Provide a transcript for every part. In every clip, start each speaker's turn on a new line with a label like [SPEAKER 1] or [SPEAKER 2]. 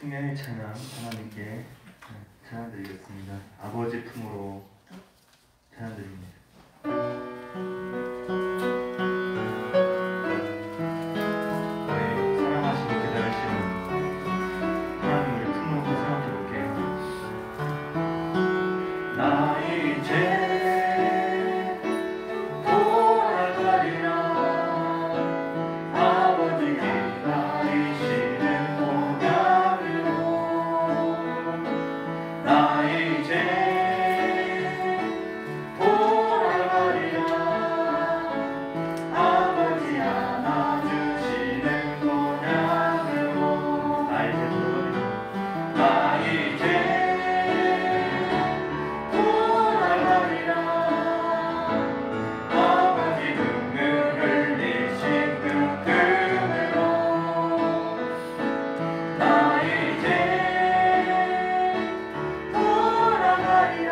[SPEAKER 1] 승리의 찬양 하나님께 찬양드리겠습니다. 아버지 품으로 찬양드립니다. 사랑하시고 기다리시는 하나님 우리 품으로 찬양드릴게요. 나의 죄 돌아가리라 아버지 기다리시는 모양으로 나의 죄 돌아가리라 아버지 안아주시는 모양으로 나의 죄 돌아가리라 아버지 눈물 흘리신 그 틈으로 나의 죄 돌아가리라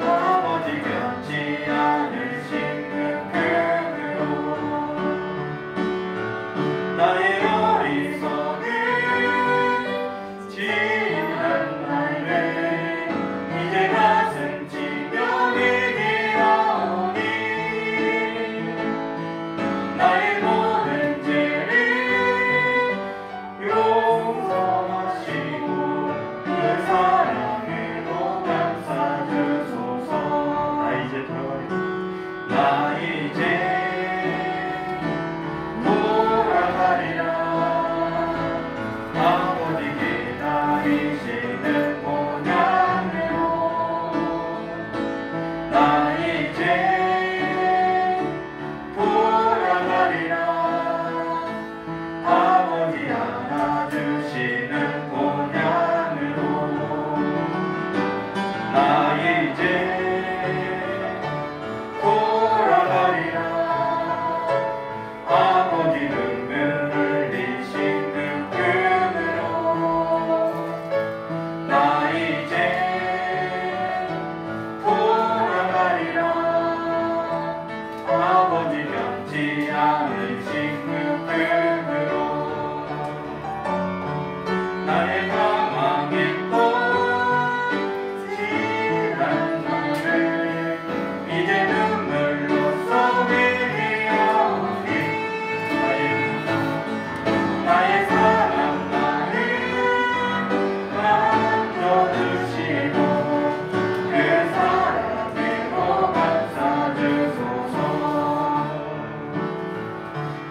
[SPEAKER 1] 아버지 변치 않으신 그 틈으로 나의 어리석은 지난 날을 이제 가슴 치며 얘기하오니 나의 모든 죄를 용서하시고 그 사랑으로 감싸주소서 나의 죄 돌아가리라 아버지 기다리시는 모양으로 나의 죄 돌아가리라 아버지 안아주시는 모양으로 나의 죄 돌아가리라 아버지 눈물 흘리신 그 틈으로 나의 죄 돌아가리라 아버지 변치 않으신 그 틈으로 나의 방황했던 지난 날을 이제 눈물로써 회개하오니 나의 사랑 나를 만져주시고 그 사랑으로 감싸주소서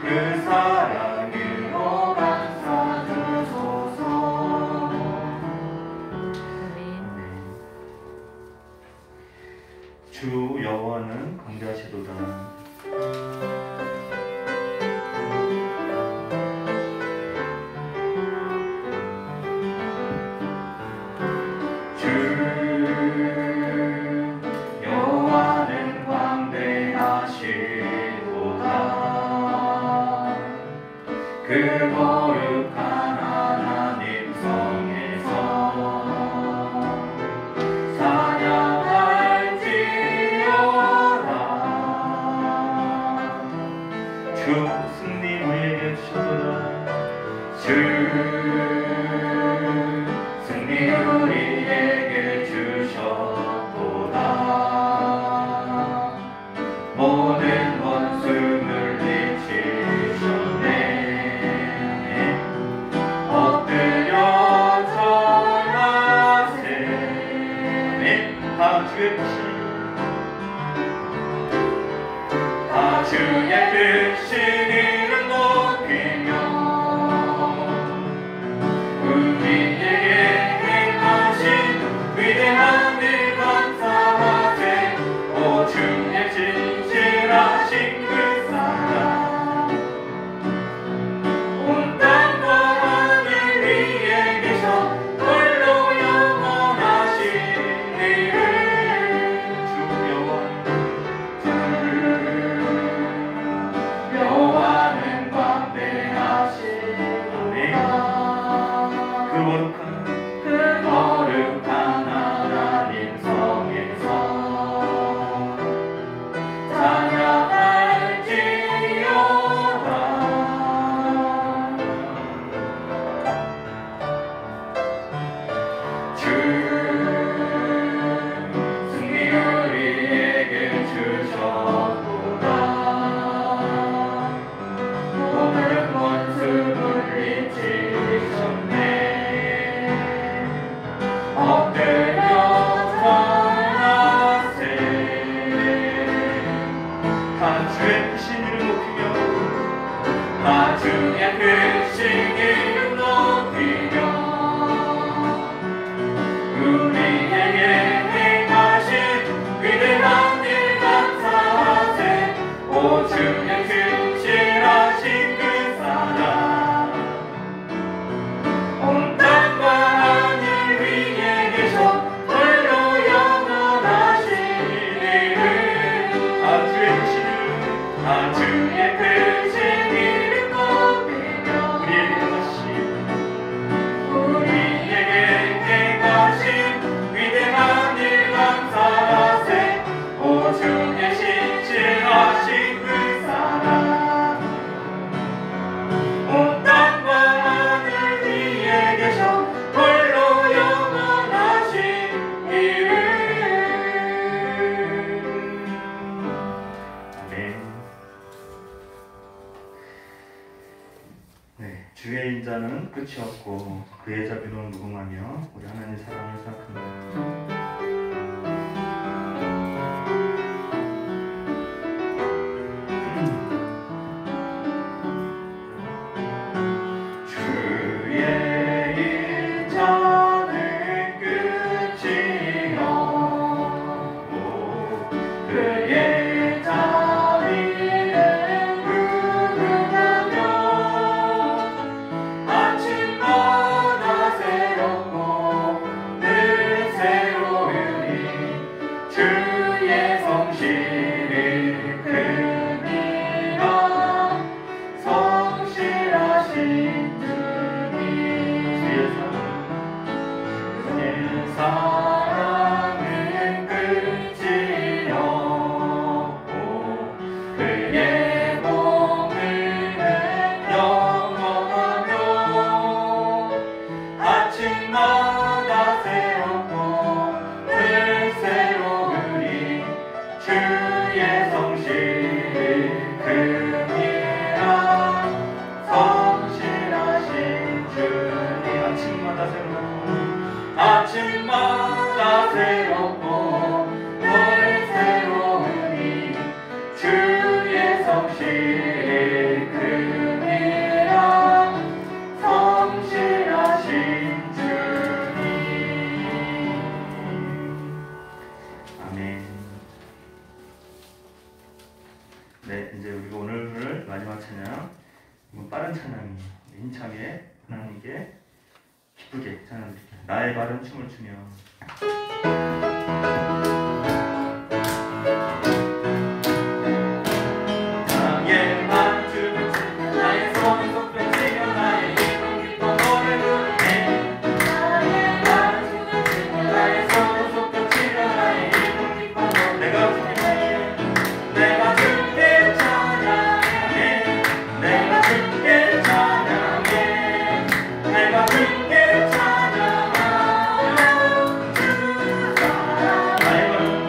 [SPEAKER 1] 그 사랑으로 감싸주소서 주 여호와는 광대하시도다 주 여호와는 광대하시도다 그 거룩한 하나님 성에서 찬양할지어다 주 승리 우리에게 주셨도다 주 승리 우리에게 주셨도다 모든 원수 물리치셨네 엎드려 절하세 다 주의 뜻이 다 주의 뜻이 이름 높이며 우리에게 행하신 다 주의 크신 이름 높이며 우리에게 행하신 위대한 일 감사하세. 오 주의 신실하신 그 사랑 온 땅과 하늘 위에 계셔 홀로 영원하신 이름 다 주의 크신 이름 다 주의 크신 이름 높이며 우리에게 행하신 위대한 일 감사하세. 오 주의 신실하신 그 사랑 온 땅과 하늘 위에 계셔 홀로 영원하신 이름. 아멘. 네, 주의 인자는 끝이 없고 그의 자비로는 무궁하며 우리 하나님 사랑을 생각합니다. 주의 인자는 끝이 없고 그의 자비는 무궁하며 아침마다 새롭고 늘 새로우니 주의 성실을 금이라 성실하신 주님 주의 사랑은 끝이 없고 그의 보응은 영원하며 아침마다 새롭고 늘 새로우니 주의 성실을 금이라 성실하신 주님 아침마다 새롭고 늘 새로우니 주의 성실을 금이라 성실하신 주님. 아멘. 네, 이제 우리가 오늘 마지막 찬양, 이건 빠른 찬양이에요. 힘차게 하나님께 기쁘게 찬양드릴게요. 나의 발은 춤을 추며. 나의 발은 춤을 추며 나의 손은 손뼉치며 나의 입은 기뻐 노래 부르네. 나의 발은 춤을 추며 나의 손은 손뼉치며 나의 입은 기뻐 노래 내가 부르네. 내가 주께 찬양해 내가 주께 찬양해 내가 주께 찬양하며 주 사랑해.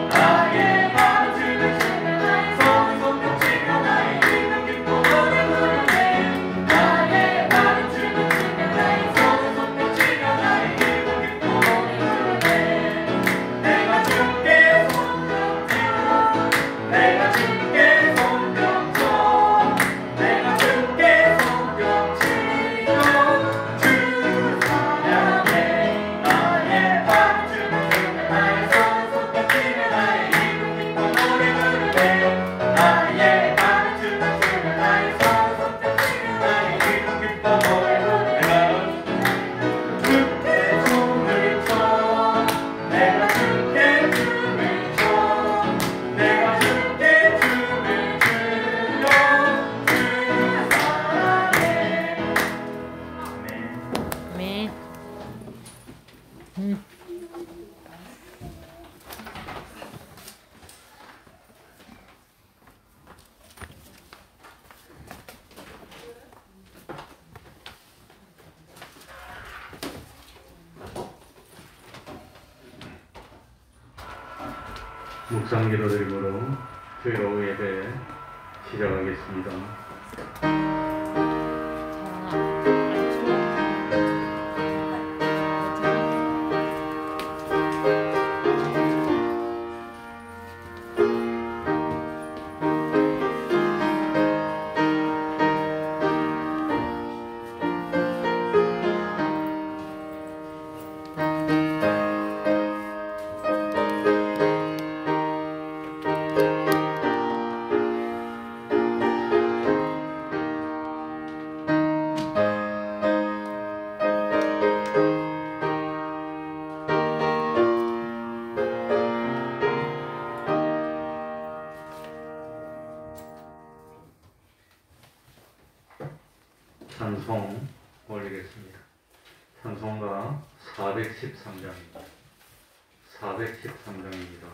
[SPEAKER 1] 나의 발은 춤을 추며 나의 손은 손뼉치며 나의 입은 기뻐 노래 부르네. 나의 발은 춤을 추며 나의 손은 손뼉치며 나의 입은 기뻐 노래 부르네. 내가 주께 손뼉치며 내가 주께 손뼉쳐 내가 주께 손뼉치며 주 사랑해. 나의 발은 춤을 추며 나의 손은 손뼉치며 나의 입은 기뻐 노래 부르네. 나의 발은 춤을 추며 나의 손은 손뼉치며 나의 입은 기뻐 노래 부르네. 주께 춤을 춰 내가 주께 춤을 춰 내가 주께 춤을 추며 주 사랑해. 아멘.
[SPEAKER 2] 아멘.
[SPEAKER 1] 묵상기도 드림으로 주일 오후 예배 시작하겠습니다. 찬송 올리겠습니다. 찬송가 413장입니다. 413장입니다.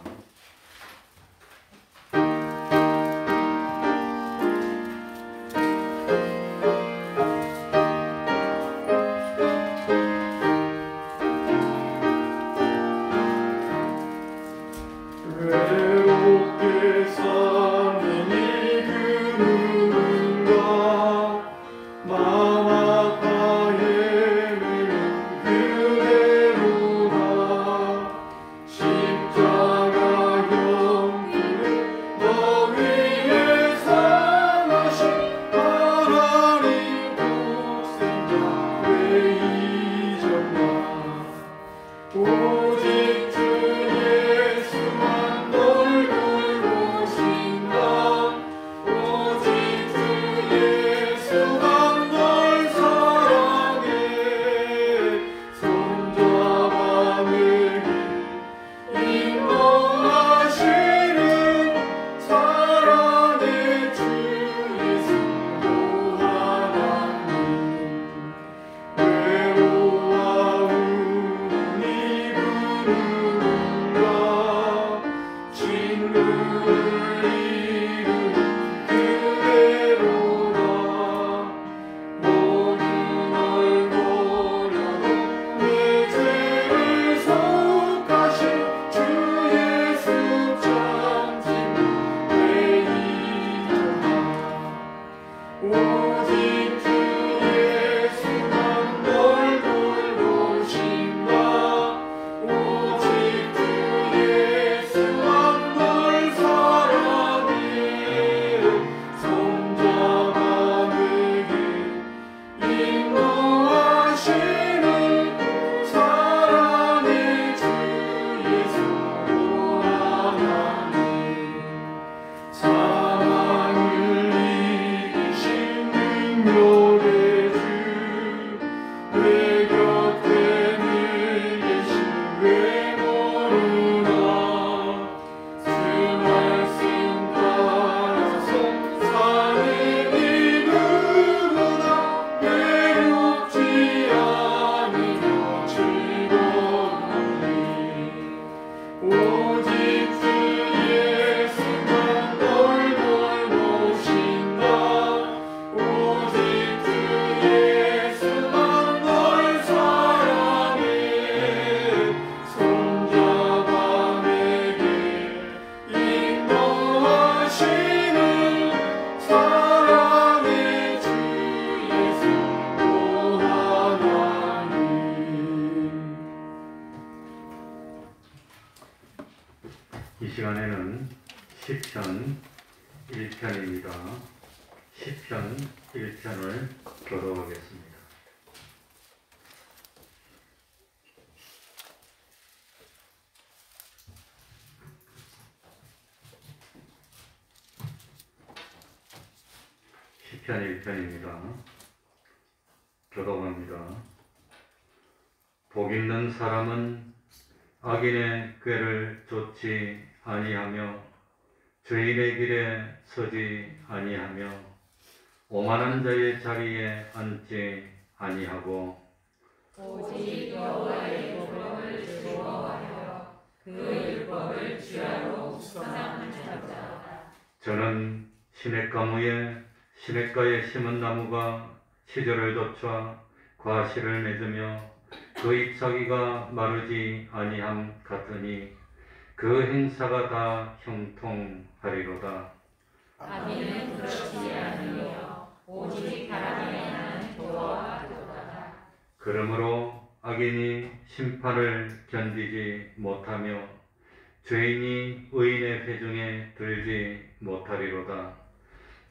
[SPEAKER 1] 이 시간에는 시편 1편입니다. 시편 1편을 교독하겠습니다. 시편 1편입니다. 교독합니다. 복 있는 사람은 악인의 꾀를 쫓지 아니하며 죄인의 길에 서지 아니하며 오만한 자의 자리에 앉지 아니하고
[SPEAKER 2] 오직 여호와의 법을 즐거워하여 그 율법을 주야로 묵상하는 자다.
[SPEAKER 1] 저는 시냇가에 심은 나무가 시절을 돋쳐 과실을 맺으며 그 잎사귀가 마르지 아니함 같으니 그 행사가 다 형통하리로다.
[SPEAKER 2] 악인은 그렇지 않으며 오직 바람에 나는 도와 같도다.
[SPEAKER 1] 그러므로 악인이 심판을 견디지 못하며 죄인이 의인의 회중에 들지 못하리로다.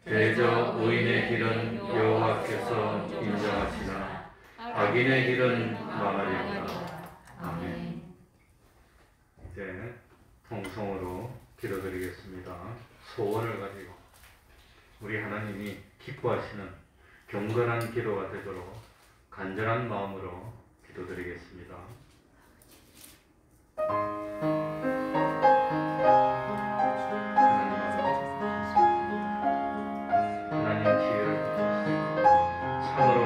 [SPEAKER 1] 대저 의인의 길은 여호와께서 인정하시나 악인의 길은 망하리로다. 아멘. 이제 통성으로 기도드리겠습니다. 소원을 가지고 우리 하나님이 기뻐하시는 경건한 기도가 되도록 간절한 마음으로 기도드리겠습니다. 하나님 지혜를 주셔서 참으로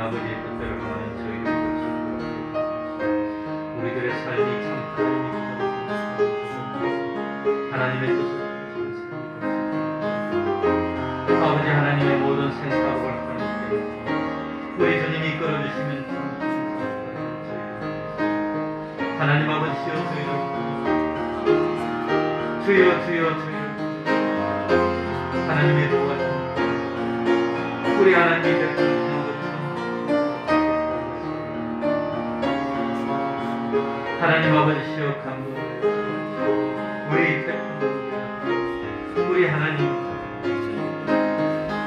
[SPEAKER 1] 아버지의 뜻대로 행하는 저희를 주시옵소서. 우리들의 삶이 참 하나님의 뜻을 아버지 하나님의 모든 생사업을 하나님께 우리 주님이 이끌어주시면 참 하나님 아버지여 주여 하나님의 도와주심 우리 하나님이 되는 하나님 아버지시여 감사합니다. 우리 태풍 우리 하나님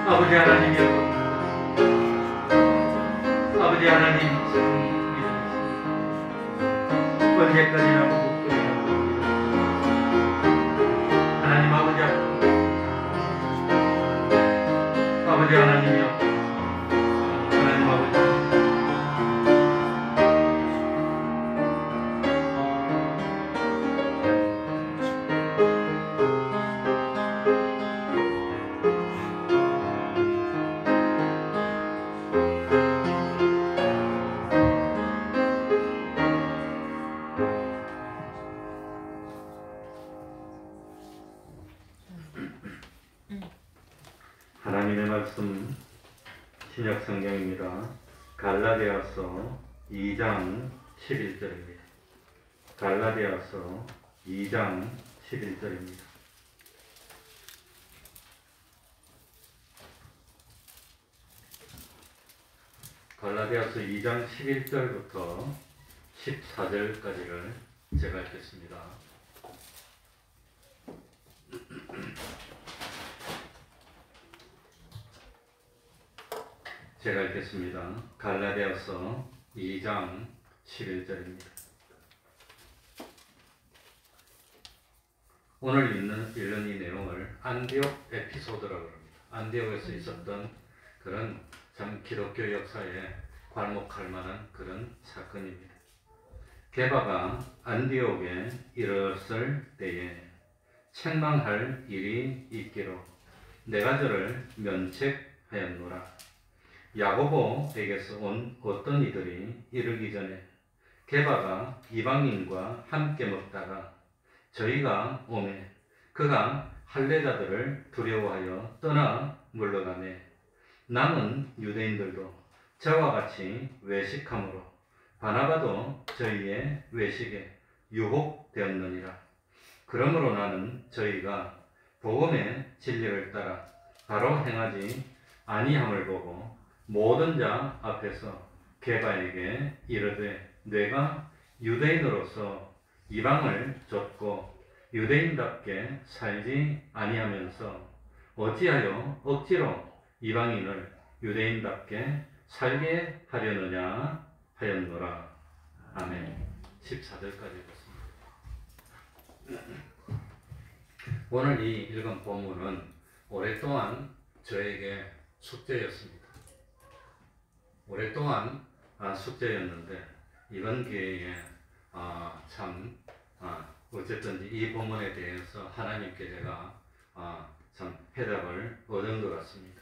[SPEAKER 1] 아버지 하나님이여 아버지 하나님 언제까지나 목소리가 하나님 아버지 아버지 하나님이여 하나님 아버지 하나님의 말씀 신약 성경입니다. 갈라디아서 2장 11절입니다. 갈라디아서 2장 11절입니다. 갈라디아서 2장 11절부터 14절까지를 제가 읽겠습니다. 제가 읽겠습니다. 갈라디아서 2장 11절입니다. 오늘 읽는 이 내용을 안디옥 에피소드라고 합니다. 안디옥에서 있었던 그런 참 기독교 역사에 괄목할 만한 그런 사건입니다. 게바가 안디옥에 이르렀을 때에 책망할 일이 있기로 내가 저를 면책하였노라. 야고보에게서 온 어떤 이들이 이르기 전에 게바가 이방인과 함께 먹다가 저희가 오매 그가 할례자들을 두려워하여 떠나 물러가매 남은 유대인들도 저와 같이 외식함으로 바나바도 저희의 외식에 유혹되었느니라. 그러므로 나는 저희가 복음의 진리를 따라 바로 행하지 아니함을 보고 모든 자 앞에서 게바에게 이르되 내가 유대인으로서 이방을 좇고 유대인답게 살지 아니하면서 어찌하여 억지로 이방인을 유대인답게 살게 하려느냐 하였노라. 아멘. 14절까지 읽었습니다. 오늘 이 읽은 본문은 오랫동안 저에게 숙제였습니다. 오랫동안 숙제였는데 이번 기회에 어쨌든지 이 본문에 대해서 하나님께 제가 참 해답을 얻은 것 같습니다.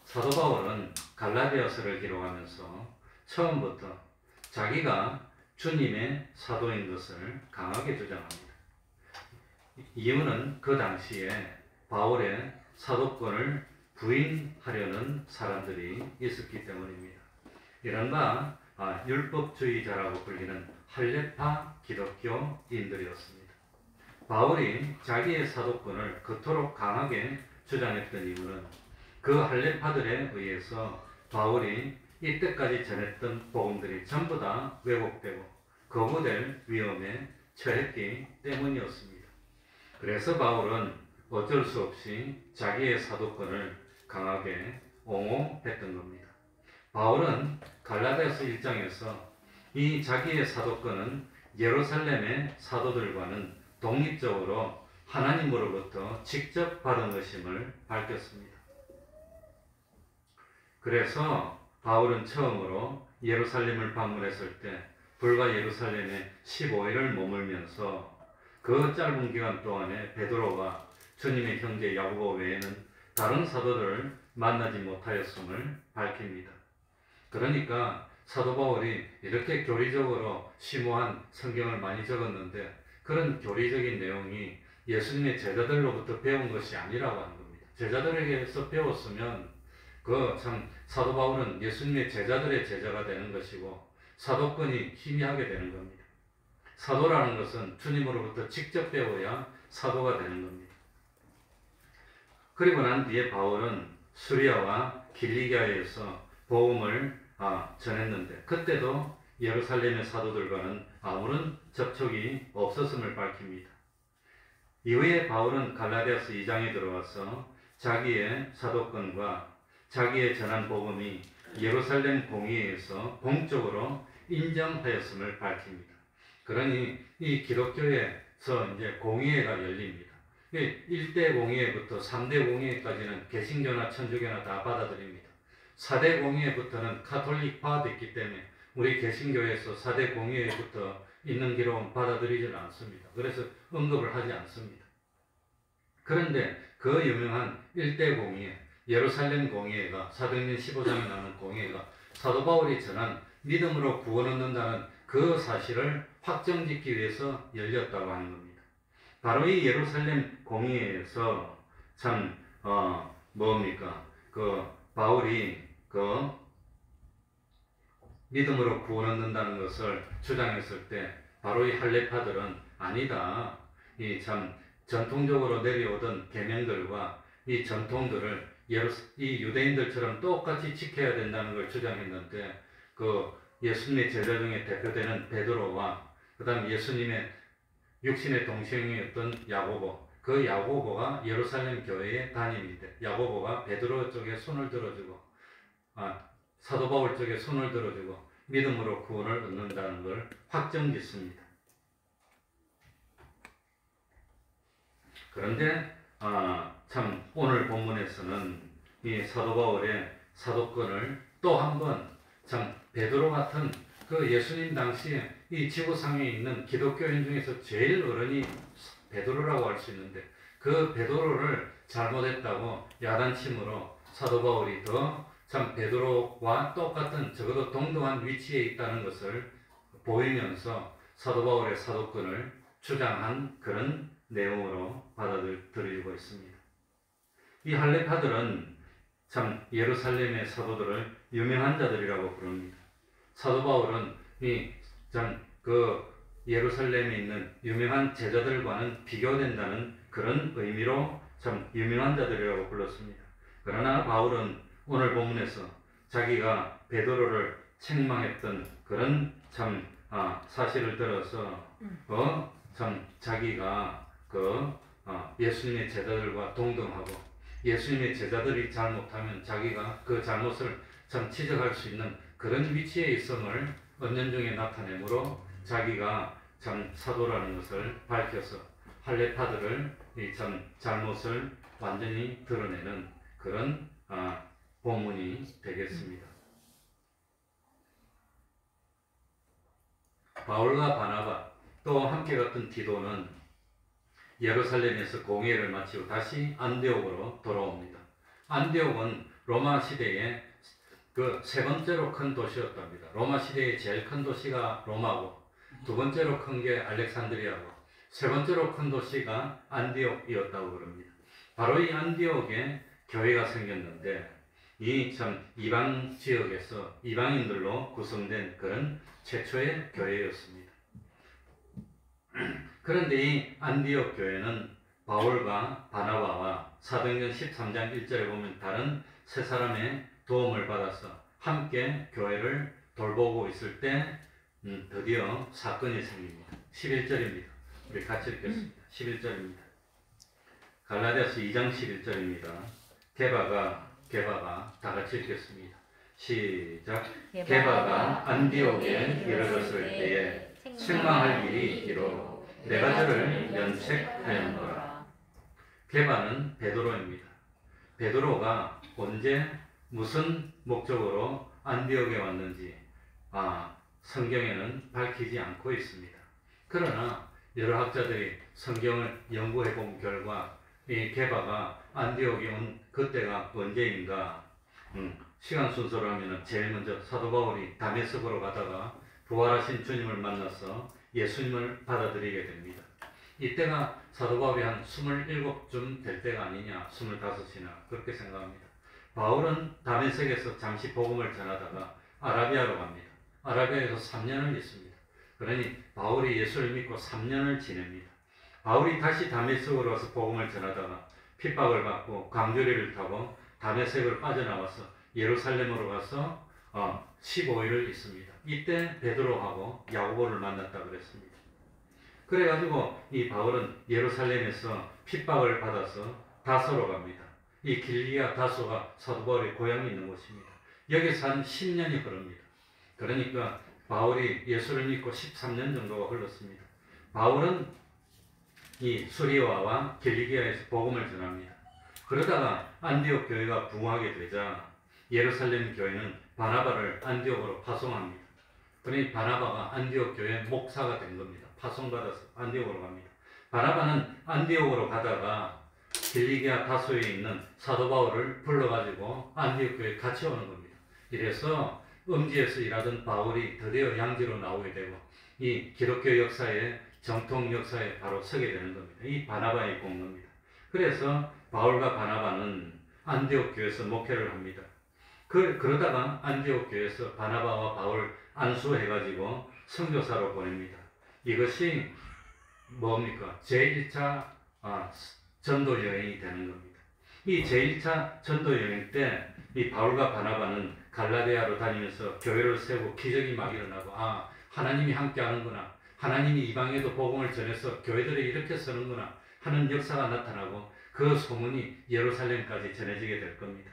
[SPEAKER 1] 사도 바울은 갈라디아서를 기록하면서 처음부터 자기가 주님의 사도인 것을 강하게 주장합니다. 이유는 그 당시에 바울의 사도권을 부인하려는 사람들이 있었기 때문입니다. 이른바 율법주의자라고 불리는 할례파 기독교인들이었습니다. 바울이 자기의 사도권을 그토록 강하게 주장했던 이유는 그 할례파들에 의해서 바울이 이때까지 전했던 복음들이 전부 다 왜곡되고 거부될 위험에 처했기 때문이었습니다. 그래서 바울은 어쩔 수 없이 자기의 사도권을 강하게 옹호했던 겁니다. 바울은 갈라디아서 1장에서 이 자기의 사도권은 예루살렘의 사도들과는 독립적으로 하나님으로부터 직접 받은 것임을 밝혔습니다. 그래서 바울은 처음으로 예루살렘을 방문했을 때 불과 예루살렘에 15일을 머물면서 그 짧은 기간 동안에 베드로가 주님의 형제 야고보 외에는 다른 사도들을 만나지 못하였음을 밝힙니다.
[SPEAKER 3] 그러니까 사도 바울이 이렇게 교리적으로 심오한 성경을 많이 적었는데 그런 교리적인 내용이 예수님의 제자들로부터 배운 것이 아니라고 하는 겁니다. 제자들에게서 배웠으면 그 참 사도 바울은 예수님의 제자들의 제자가 되는 것이고 사도권이 희미하게 되는 겁니다. 사도라는 것은 주님으로부터 직접 배워야 사도가 되는 겁니다. 그리고 난 뒤에 바울은 수리아와 길리기아에서 복음을 전했는데 그때도 예루살렘의 사도들과는 아무런 접촉이 없었음을 밝힙니다. 이후에 바울은 갈라디아서 2장에 들어와서 자기의 사도권과 자기의 전한 복음이 예루살렘 공의회에서 공적으로 인정하였음을 밝힙니다. 그러니 이 기독교에서 이제 공의회가 열립니다. 1대 공의회부터 3대 공의회까지는 개신교나 천주교나 다 받아들입니다. 4대 공의회부터는 카톨릭화됐기 때문에 우리 개신교에서 4대 공의회부터 있는 기록은 받아들이지 않습니다. 그래서 언급을 하지 않습니다. 그런데 그 유명한 1대 공의회, 예루살렘 공의회가 사도행전 15장에 나오는 공의회가 사도 바울이 전한 믿음으로 구원 얻는다는 그 사실을 확정짓기 위해서 열렸다고 하는 겁니다. 바로 이 예루살렘 공의회에서 참 바울이 믿음으로 구원 얻는다는 것을 주장했을 때 바로 이 할례파들은 아니다. 이 참 전통적으로 내려오던 계명들과 이 전통들을 이 유대인들처럼 똑같이 지켜야 된다는 걸 주장했는데 그 예수님의 제자 중에 대표되는 베드로와 그 다음 예수님의 육신의 동생이었던 야고보, 그 야고보가 예루살렘 교회의 담임인데 야고보가 베드로 쪽에 손을 들어주고 사도 바울 쪽에 손을 들어주고 믿음으로 구원을 얻는다는 걸 확정짓습니다. 그런데 참 오늘 본문에서는 이 사도 바울의 사도권을 또 한 번 참 베드로 같은 그 예수님 당시에 이 지구상에 있는 기독교인 중에서 제일 어른이 베드로라고 할 수 있는데 그 베드로를 잘못했다고 야단침으로 사도 바울이 더 참 베드로와 똑같은 적어도 동등한 위치에 있다는 것을 보이면서 사도 바울의 사도권을 주장한 그런 내용으로 받아들이고 있습니다. 이 할례파들은 참 예루살렘의 사도들을 유명한 자들이라고 부릅니다. 사도 바울은 이 참 그 예루살렘에 있는 유명한 제자들과는 비교된다는 그런 의미로 참 유명한 자들이라고 불렀습니다. 그러나 바울은 오늘 본문에서 자기가 베드로를 책망했던 그런 참 사실을 들어서 참 자기가 예수님의 제자들과 동등하고 예수님의 제자들이 잘못하면 자기가 그 잘못을 참 지적할 수 있는 그런 위치에 있음을 은연중에 나타내므로 자기가 참 사도라는 것을 밝혀서 할례파들을 이 참 잘못을 완전히 드러내는 그런 본문이 되겠습니다. 바울과 바나바 또 함께 갔던 디도는 예루살렘에서 공회를 마치고 다시 안디옥으로 돌아옵니다. 안디옥은 로마 시대의 그 세 번째로 큰 도시였답니다. 로마 시대의 제일 큰 도시가 로마고 두 번째로 큰 게 알렉산드리아고 세 번째로 큰 도시가 안디옥이었다고 그럽니다. 바로 이 안디옥에 교회가 생겼는데 이 참 이방 지역에서 이방인들로 구성된 그런 최초의 교회였습니다. 그런데 이 안디옥 교회는 바울과 바나바와 사도행전 13장 1절에 보면 다른 세 사람의 도움을 받아서 함께 교회를 돌보고 있을 때 드디어 사건이 생깁니다. 11절입니다. 우리 같이 읽겠습니다. 11절입니다. 갈라디아서 2장 11절입니다. 게바가 다 같이 읽겠습니다. 시작. 게바가 안디옥에 이르렀을 때에 책망할 일이 있기로 내가 저를 면책하였노라. 게바는 베드로입니다. 베드로가 언제 무슨 목적으로 안디옥에 왔는지 성경에는 밝히지 않고 있습니다. 그러나 여러 학자들이 성경을 연구해 본 결과 이 게바가 안디옥에 온 그때가 언제인가 시간 순서로 하면은 제일 먼저 사도 바울이 다메섹으로 가다가 부활하신 주님을 만나서 예수님을 받아들이게 됩니다. 이때가 사도 바울이 한 27쯤 될 때가 아니냐, 25이나 그렇게 생각합니다. 바울은 다메섹에서 잠시 복음을 전하다가 아라비아로 갑니다. 아라비아에서 3년을 있습니다. 그러니 바울이 예수를 믿고 3년을 지냅니다. 바울이 다시 다메섹으로 와서 복음을 전하다가 핍박을 받고 강조리를 타고 다메섹을 빠져나와서 예루살렘으로 가서 15일을 있습니다. 이때 베드로하고 야고보를 만났다 그랬습니다. 그래가지고 이 바울은 예루살렘에서 핍박을 받아서 다소로 갑니다. 이 길리아 다소가 사도 바울의 고향이 있는 곳입니다. 여기서 한 10년이 흐릅니다. 그러니까 바울이 예수를 믿고 13년 정도가 흘렀습니다. 바울은 이 수리와와 길리기아에서 복음을 전합니다. 그러다가 안디옥 교회가 부흥하게 되자 예루살렘 교회는 바나바를 안디옥으로 파송합니다. 그러니 바나바가 안디옥 교회 목사가 된 겁니다. 파송받아서 안디옥으로 갑니다. 바나바는 안디옥으로 가다가 길리기아 다소에 있는 사도 바울을 불러가지고 안디옥 교회에 같이 오는 겁니다. 이래서 음지에서 일하던 바울이 드디어 양지로 나오게 되고 이 기독교 역사의 정통 역사에 바로 서게 되는 겁니다. 이 바나바의 공로입니다. 그래서 바울과 바나바는 안디옥 교회에서 목회를 합니다. 그러다가 안디옥 교회에서 바나바와 바울 안수해가지고 선교사로 보냅니다. 이것이 뭡니까? 제1차 전도 여행이 되는 겁니다. 이 제1차 전도 여행 때 이 바울과 바나바는 갈라디아로 다니면서 교회를 세우고 기적이 막 일어나고 하나님이 함께 하는구나, 하나님이 이방에도 복음을 전해서 교회들이 이렇게 서는구나 하는 역사가 나타나고 그 소문이 예루살렘까지 전해지게 될 겁니다.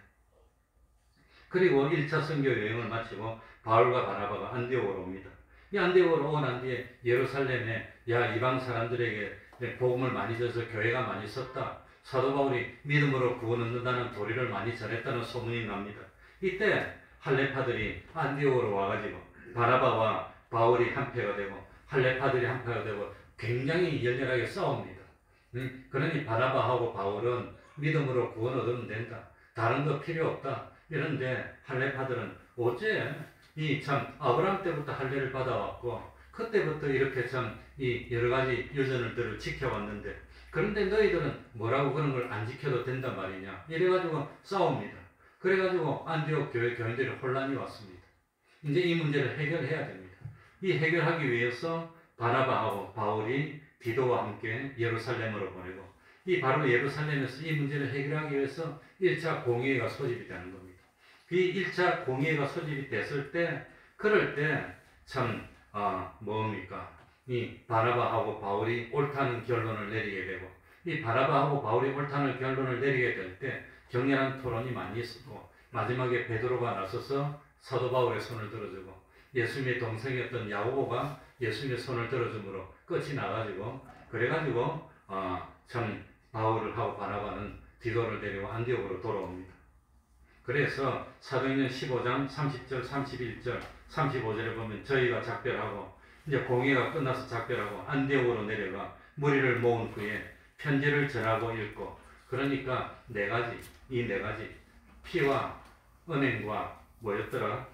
[SPEAKER 3] 그리고 1차 선교 여행을 마치고 바울과 바나바가 안디옥으로 옵니다. 이 안디옥으로 오고 난 뒤에 예루살렘에 이방 사람들에게 복음을 많이 전해서 교회가 많이 섰다, 사도 바울이 믿음으로 구원 얻는다는 도리를 많이 전했다는 소문이 납니다. 이때 할레파들이 안디옥으로 와가지고 바나바와 바울이 한패가 되고 할레파들이 한패가 되고 굉장히 열렬하게 싸웁니다. 그러니 바나바하고 바울은 믿음으로 구원 얻으면 된다, 다른 거 필요 없다 이런데 할레파들은 어째 이 참 아브라함 때부터 할례를 받아왔고 그때부터 이렇게 참 이 여러 가지 유전들을 지켜왔는데 그런데 너희들은 뭐라고 그런 걸 안 지켜도 된단 말이냐 이래가지고 싸웁니다. 그래가지고 안디옥 교회 교인들이 혼란이 왔습니다. 이제 이 문제를 해결해야 됩니다. 이 해결하기 위해서 바나바하고 바울이 디도와 함께 예루살렘으로 보내고 이 바로 예루살렘에서 이 문제를 해결하기 위해서 1차 공의회가 소집이 되는 겁니다. 이 1차 공의회가 소집이 됐을 때 그럴 때 참 뭡니까? 이 바나바하고 바울이 옳다는 결론을 내리게 되고 이 바나바하고 바울이 옳다는 결론을 내리게 될 때 격렬한 토론이 많이 있었고 마지막에 베드로가 나서서 사도 바울의 손을 들어주고 예수님의 동생이었던 야고보가 예수님의 손을 들어줌으로 끝이 나가지고 그래가지고 참 바울하고 바나바는 디도를 데리고 안디옥으로 돌아옵니다. 그래서 사도행전 15장 30절, 31절, 35절에 보면 저희가 작별하고 이제 공회가 끝나서 작별하고 안디옥으로 내려가 무리를 모은 후에 편지를 전하고 읽고 그러니까 이 네 가지 피와 은행과 뭐였더라?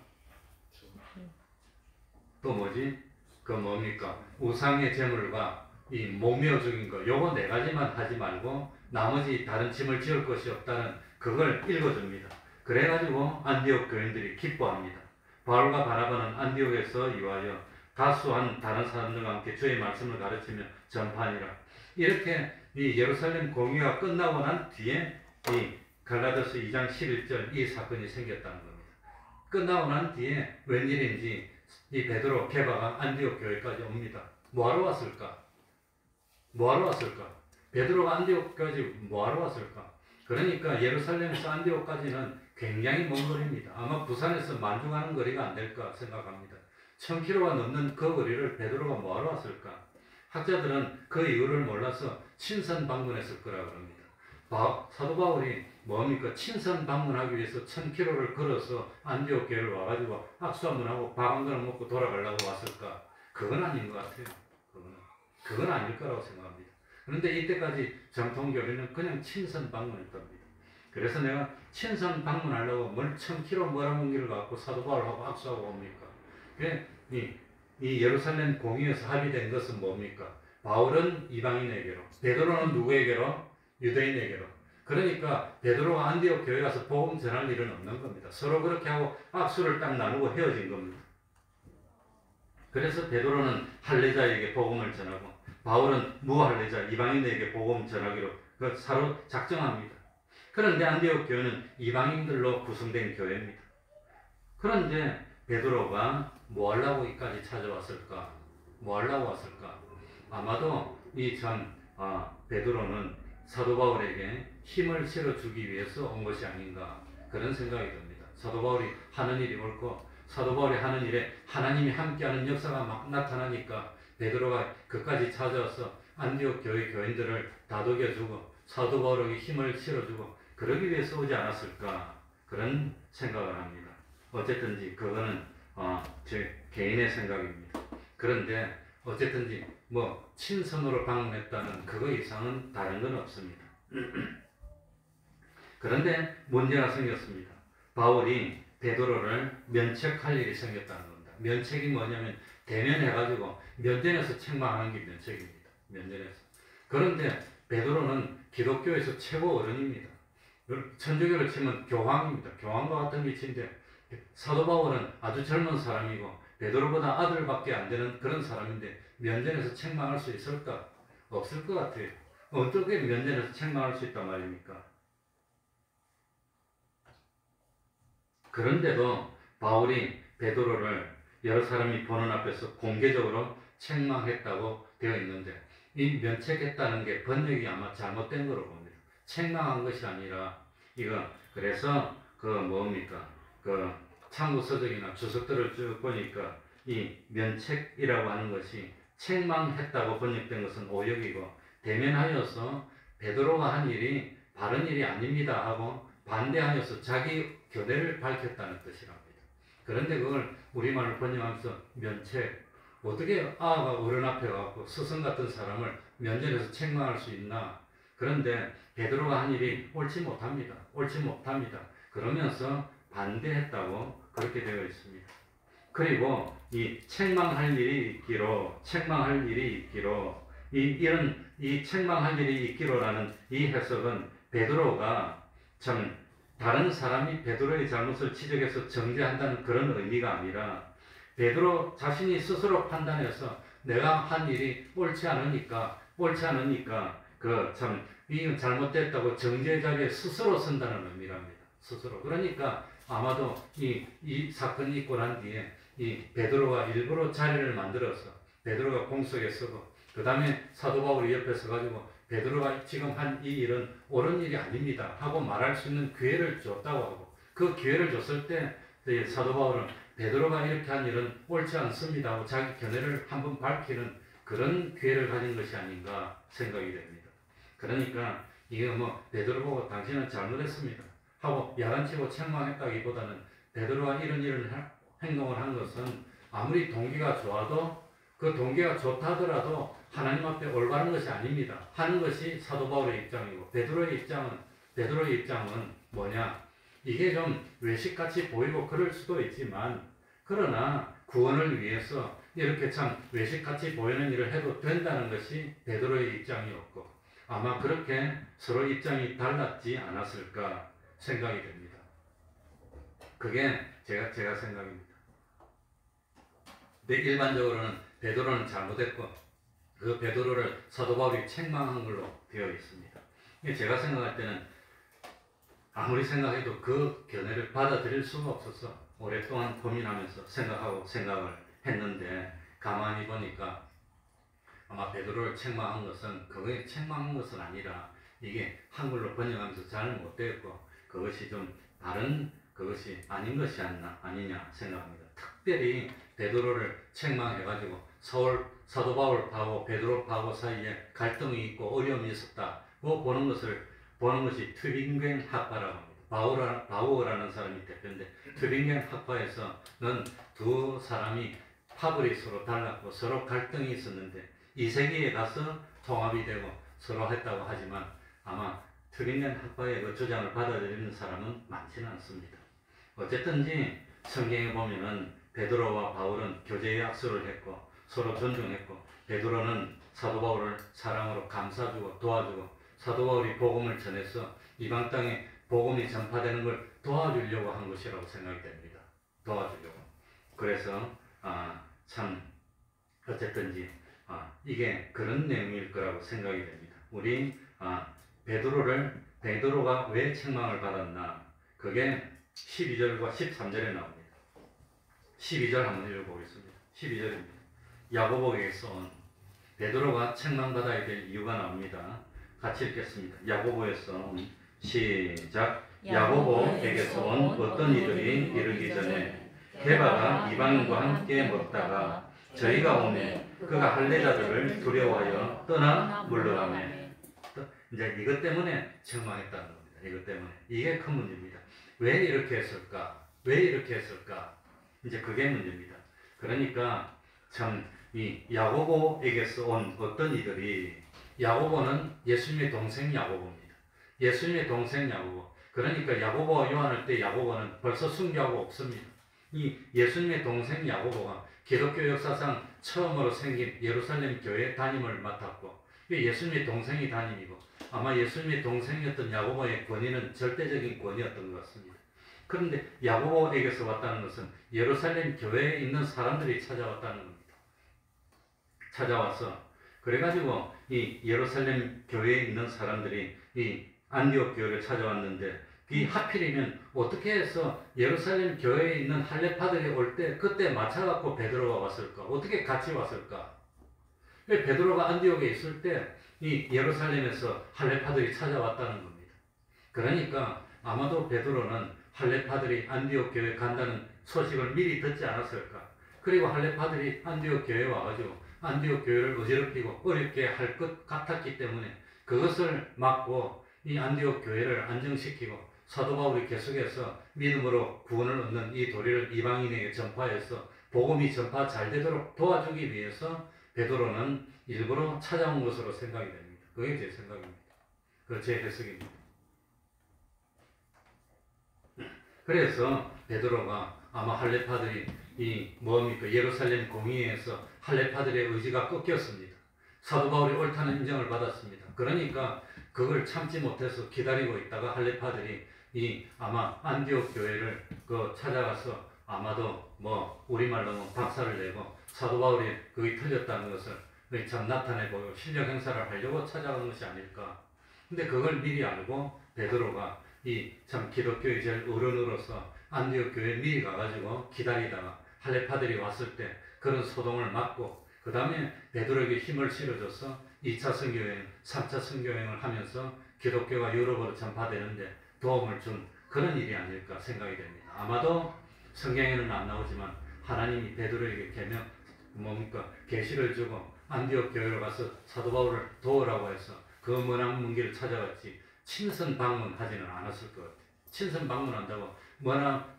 [SPEAKER 3] 또 뭐지? 그 뭡니까? 우상의 제물과 이 목묘 죽인 거 요거 네 가지만 하지 말고 나머지 다른 짐을 지을 것이 없다는 그걸 읽어줍니다. 그래가지고 안디옥 교인들이 기뻐합니다. 바울과 바나바는 안디옥에서 이와여 다수한 다른 사람들과 함께 주의 말씀을 가르치며 전파하니라. 이렇게 이 예루살렘 공의가 끝나고 난 뒤에 이 갈라디아서 2장 11절 이 사건이 생겼다는 겁니다. 끝나고 난 뒤에 웬일인지 이 베드로 게바가 안디옥 교회까지 옵니다. 뭐하러 왔을까? 베드로가 안디옥까지 뭐하러 왔을까? 그러니까 예루살렘에서 안디옥까지는 굉장히 먼 거리입니다. 아마 부산에서 만주 가는 거리가 안 될까 생각합니다. 1000km가 넘는 그 거리를 베드로가 뭐하러 왔을까? 학자들은 그 이유를 몰라서 친선 방문했을 거라고 합니다. 사도 바울이 뭡니까? 친선 방문하기 위해서 1000km를 걸어서 안디옥 교회를 와가지고 악수 한번 하고 밥 한 그릇 먹고 돌아가려고 왔을까? 그건 아닌 것 같아요. 그건 아닐 거라고 생각합니다. 그런데 이때까지 정통교회는 그냥 친선 방문했답니다. 그래서 내가 친선 방문하려고 뭘 1000km 멀어온 길을 갖고 사도 바울하고 악수하고 옵니까? 이 예루살렘 공의에서 합의된 것은 뭡니까? 바울은 이방인에게로, 베드로는 누구에게로? 유대인에게로. 그러니까 베드로가 안디옥 교회 가서 복음 전할 일은 없는 겁니다. 서로 그렇게 하고 악수를 딱 나누고 헤어진 겁니다. 그래서 베드로는 할례자에게 복음을 전하고 바울은 무할례자 이방인에게 복음 전하기로 서로 작정합니다. 그런데 안디옥 교회는 이방인들로 구성된 교회입니다. 그런데 베드로가 뭐 하려고 여기까지 찾아왔을까? 뭐 하려고 왔을까? 아마도 베드로는 사도 바울에게 힘을 실어주기 위해서 온 것이 아닌가 그런 생각이 듭니다. 사도 바울이 하는 일이 옳고 사도 바울이 하는 일에 하나님이 함께하는 역사가 막 나타나니까 베드로가 그까지 찾아와서 안디옥 교회 교인들을 다독여주고 사도 바울에게 힘을 실어주고 그러기 위해서 오지 않았을까 그런 생각을 합니다. 어쨌든지 그거는 제 개인의 생각입니다. 그런데 어쨌든지 뭐 친선으로 방문했다는 그거 이상은 다른 건 없습니다. 그런데 문제가 생겼습니다. 바울이 베드로를 면책할 일이 생겼다는 겁니다. 면책이 뭐냐면 대면해가지고 면전에서 책망하는 게 면책입니다. 면전에서. 그런데 베드로는 기독교에서 최고 어른입니다. 천주교를 치면 교황입니다. 교황과 같은 위치인데 사도 바울은 아주 젊은 사람이고 베드로보다 아들밖에 안 되는 그런 사람인데 면전에서 책망할 수 있을까? 없을 것 같아요. 어떻게 면전에서 책망할 수 있단 말입니까? 그런데도 바울이 베드로를 여러 사람이 보는 앞에서 공개적으로 책망했다고 되어 있는데 이 면책했다는 게 번역이 아마 잘못된 거로 봅니다. 책망한 것이 아니라 그래서 참고서적이나 주석들을 쭉 보니까 이 면책이라고 하는 것이 책망했다고 번역된 것은 오역이고 대면하여서 베드로가 한 일이 바른 일이 아닙니다 하고 반대하여서 자기 견해를 밝혔다는 뜻이랍니다. 그런데 그걸 우리말로 번역하면서 면책, 어떻게 아가 어른 앞에 가고 스승 같은 사람을 면전에서 책망할 수 있나? 그런데 베드로가 한 일이 옳지 못합니다. 그러면서 반대했다고 그렇게 되어 있습니다. 그리고 이 책망할 일이 있기로 이 책망할 일이 있기로라는 이 해석은 베드로가 다른 사람이 베드로의 잘못을 지적해서 정죄한다는 그런 의미가 아니라 베드로 자신이 스스로 판단해서 내가 한 일이 옳지 않으니까 이건 잘못됐다고 정죄 자리에 스스로 선다는 의미랍니다. 스스로. 그러니까 아마도 이 사건이 있고 난 뒤에 이 베드로가 일부러 자리를 만들어서 베드로가 공석에 서고 그 다음에 사도 바울이 옆에 서가지고 베드로가 지금 한 이 일은 옳은 일이 아닙니다 하고 말할 수 있는 기회를 줬다고 하고 그 기회를 줬을 때 사도 바울은 베드로가 이렇게 한 일은 옳지 않습니다 하고 자기 견해를 한번 밝히는 그런 기회를 가진 것이 아닌가 생각이 됩니다. 그러니까 이게 베드로 보고 당신은 잘못했습니다 하고 야단치고 책망했다기보다는 베드로가 이런 행동을 한 것은 아무리 동기가 좋아도 그 동기가 좋다더라도 하나님 앞에 올바른 것이 아닙니다 하는 것이 사도 바울의 입장이고 베드로의 입장은 뭐냐? 이게 좀 외식같이 보이고 그럴 수도 있지만 그러나 구원을 위해서 이렇게 참 외식같이 보이는 일을 해도 된다는 것이 베드로의 입장이었고 아마 그렇게 서로 입장이 달랐지 않았을까 생각이 됩니다. 그게 제가 생각입니다. 근데 일반적으로는 베드로는 잘못했고 그 베드로를 사도 바울이 책망한 걸로 되어 있습니다. 제가 생각할 때는 아무리 생각해도 그 견해를 받아들일 수가 없어서 오랫동안 고민하면서 생각을 했는데 가만히 보니까 아마 베드로를 책망한 것은 그게 책망한 것은 아니라 이게 한글로 번역하면서 잘 못되었고 그것이 좀 다른 그것이 아닌 것이 아니냐 생각합니다. 특별히 베드로를 책망해가지고 사도 바울하고 베드로하고 사이에 갈등이 있고 어려움이 있었다고 보는 것이 튜빙겐 학파라고 합니다. 바우어라는 사람이 대표인데 튜빙겐 학파에서는 두 사람이 파벌이 서로 달랐고 서로 갈등이 있었는데 2세기에 가서 통합이 되고 서로 했다고 하지만 아마 틀린 학파의 그 주장을 받아들이는 사람은 많지는 않습니다. 어쨌든지 성경에 보면은 베드로와 바울은 교제의 약속을 했고 서로 존중했고, 베드로는 사도 바울을 사랑으로 감싸주고 도와주고, 사도 바울이 복음을 전해서 이방 땅에 복음이 전파되는 걸 도와주려고 한 것이라고 생각이 됩니다. 도와주려고. 그래서 참 어쨌든지 이게 그런 내용일 거라고 생각이 됩니다. 우리 베드로가 왜 책망을 받았나? 그게 12절과 13절에 나옵니다. 12절 한번 읽어보겠습니다. 12절입니다. 야고보에게서 온 베드로가 책망받아야 될 이유가 나옵니다. 같이 읽겠습니다. 야고보에서 온 시작. 야고보에게서 온 어떤 이들이 이르기 전에 게바가 이방인과 함께 먹다가 저희가 오매 그가 할례자들을 두려워하여 떠나 물러가매. 이제 이것 때문에 책망했다는 겁니다. 이것 때문에. 이게 큰 문제입니다. 왜 이렇게 했을까? 왜 이렇게 했을까? 이제 그게 문제입니다. 그러니까 참 이 야고보에게서 온 어떤 이들이, 야고보는 예수님의 동생 야고보입니다. 예수님의 동생 야고보. 그러니까 야고보와 요한을 때 야고보는 벌써 순교하고 없습니다. 이 예수님의 동생 야고보가 기독교 역사상 처음으로 생긴 예루살렘 교회 담임을 맡았고, 예수님의 동생이 담임이고, 아마 예수님의 동생이었던 야고보의 권위는 절대적인 권위였던 것 같습니다. 그런데 야고보에게서 왔다는 것은 예루살렘 교회에 있는 사람들이 찾아왔다는 겁니다. 찾아와서 그래가지고 이 예루살렘 교회에 있는 사람들이 이 안디옥 교회를 찾아왔는데, 이 하필이면 어떻게 해서 예루살렘 교회에 있는 할례파들이 올 때 그때 맞춰갖고 베드로가 왔을까? 어떻게 같이 왔을까? 왜 베드로가 안디옥에 있을 때 이 예루살렘에서 할례파들이 찾아왔다는 겁니다. 그러니까 아마도 베드로는 할례파들이 안디옥 교회에 간다는 소식을 미리 듣지 않았을까? 그리고 할례파들이 안디옥 교회에 와가지고 안디옥 교회를 어지럽히고 어렵게 할 것 같았기 때문에 그것을 막고 이 안디옥 교회를 안정시키고 사도 바울이 계속해서 믿음으로 구원을 얻는 이 도리를 이방인에게 전파해서 복음이 전파 잘 되도록 도와주기 위해서 베드로는 일부러 찾아온 것으로 생각이 됩니다. 그게 제 생각입니다. 그 제 해석입니다. 그래서 베드로가 아마 할례파들이 예루살렘 공의회에서 할례파들의 의지가 꺾였습니다. 사도 바울이 옳다는 인정을 받았습니다. 그러니까 그걸 참지 못해서 기다리고 있다가 할례파들이 아마 안디옥 교회를 찾아가서 아마도 우리말로 박살을 내고 사도 바울이 그게 틀렸다는 것을 참 나타내고 실력 행사를 하려고 찾아간 것이 아닐까. 근데 그걸 미리 알고 베드로가 참 기독교의 제일 어른으로서 안디옥 교회에 미리 가가지고 기다리다가 할례파들이 왔을 때 그런 소동을 막고, 그 다음에 베드로에게 힘을 실어줘서 2차 선교여행, 3차 선교여행을 하면서 기독교가 유럽으로 전파되는데 도움을 준 그런 일이 아닐까 생각이 됩니다. 아마도 성경에는 안 나오지만 하나님이 베드로에게 계시를 주고 안디옥 교회로 가서 사도 바울을 도우라고 해서 그 먼 길을 찾아갔지 친선 방문하지는 않았을 것 같아요. 친선 방문한다고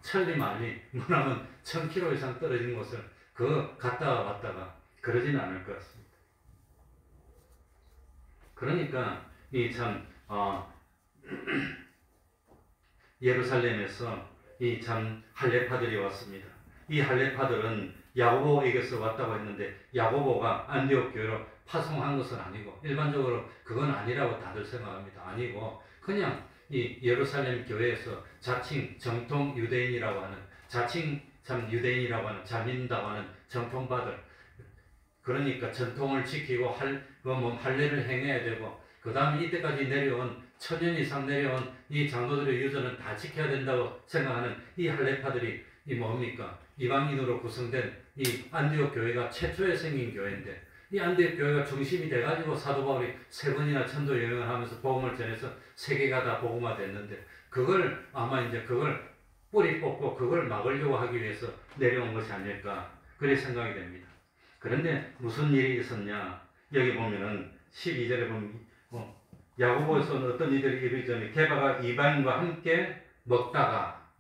[SPEAKER 3] 천리만리 머나먼 1000km 이상 떨어진 곳을 갔다가 왔다가 그러지는 않을 것 같습니다. 그러니까 예루살렘에서 참 할례파들이 왔습니다. 이 할례파들은 야고보에게서 왔다고 했는데 야고보가 안디옥 교회로 파송한 것은 아니고, 일반적으로 그건 아니라고 다들 생각합니다. 아니고 그냥 이 예루살렘 교회에서 자칭 정통 유대인이라고 하는, 자칭 참 유대인이라고 하는, 잘 믿는다고 하는 정통파들, 그러니까 전통을 지키고 할례를 행해야 되고, 그 다음에 이때까지 내려온 1000년 이상 내려온 이 장로들의 유전은 다 지켜야 된다고 생각하는 이 할례파들이 이방인으로 구성된 이 안디옥 교회가 최초에 생긴 교회인데, 이 안디옥 교회가 중심이 돼가지고 사도 바울이 3번이나 천도 여행을 하면서 복음을 전해서 세계가 다 복음화 됐는데, 그걸 뿌리 뽑고 그걸 막으려고 하기 위해서 내려온 것이 아닐까, 그렇게 생각이 됩니다. 그런데 무슨 일이 있었냐? 여기 보면은 12절에 보면 야고보에서 어떤 이들이 이르기 전에 게바가 이방인과 함께 먹다가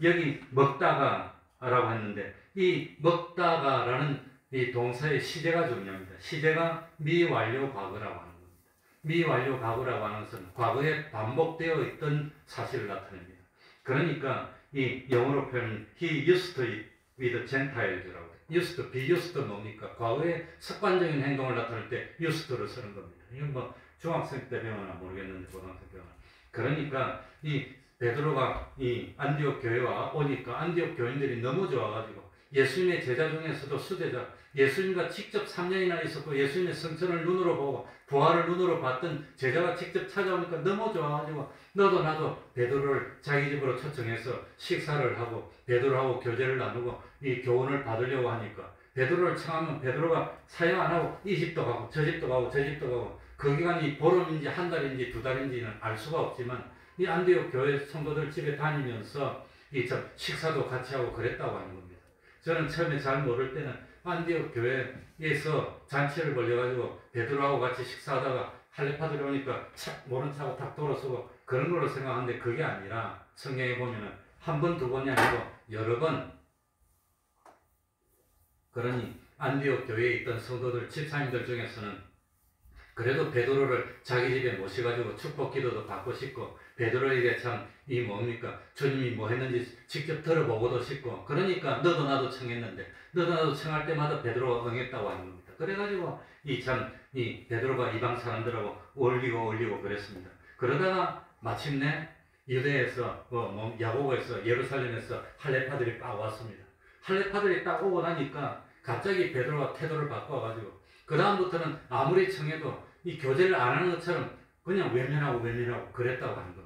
[SPEAKER 3] 여기 먹다가라고 했는데, 이 먹다가라는 이 동사의 시제가 중요합니다. 시제가 미완료 과거라고 하는 겁니다. 미완료 가구라고 하는 것은 과거에 반복되어 있던 사실을 나타냅니다. 그러니까 이 영어로 표현 he used to eat with Gentiles,라고 used to, be used to 뭡니까? 과거에 습관적인 행동을 나타낼 때 used to를 쓰는 겁니다. 이건 뭐 중학생 때 배우나 모르겠는데 고등학생 배우나. 그러니까 이 베드로가 이 안디옥 교회와 오니까 안디옥 교인들이 너무 좋아가지고 예수님의 제자 중에서도 수제자, 예수님과 직접 3년이나 있었고 예수님의 성천을 눈으로 보고 부활을 눈으로 봤던 제자가 직접 찾아오니까 너무 좋아가지고 너도 나도 베드로를 자기 집으로 초청해서 식사를 하고 베드로하고 교제를 나누고 이 교훈을 받으려고 하니까 베드로를 청하면 베드로가 사역 안 하고 이 집도 가고 저 집도 가고 저 집도 가고 그 기간이 보름인지 한 달인지 두 달인지는 알 수가 없지만 이 안디옥 교회 성도들 집에 다니면서 이 식사도 같이 하고 그랬다고 하는 겁니다. 저는 처음에 잘 모를 때는 안디옥 교회에서 잔치를 벌려가지고 베드로하고 같이 식사하다가 할례파들이 오니까 착 모른 척하고 탁 돌아서고 그런 걸로 생각하는데 그게 아니라 성경에 보면은 한 번, 두 번이 아니고 여러 번. 그러니 안디옥 교회에 있던 성도들, 집사님들 중에서는 그래도 베드로를 자기 집에 모셔가지고 축복 기도도 받고 싶고 베드로에게 참 이 뭡니까 주님이 뭐 했는지 직접 들어보고도 싶고 그러니까 너도 나도 청했는데 너도 나도 청할 때마다 베드로가 응했다고 하는 겁니다. 그래가지고 이 베드로가 이방 사람들하고 어울리고 그랬습니다. 그러다가 마침내 유대에서 야고보에서 예루살렘에서 할례파들이 딱 왔습니다. 할례파들이 딱 오고 나니까 갑자기 베드로가 태도를 바꿔가지고 그 다음부터는 아무리 청해도 이 교제를 안 하는 것처럼 그냥 외면하고 그랬다고 하는 겁니다.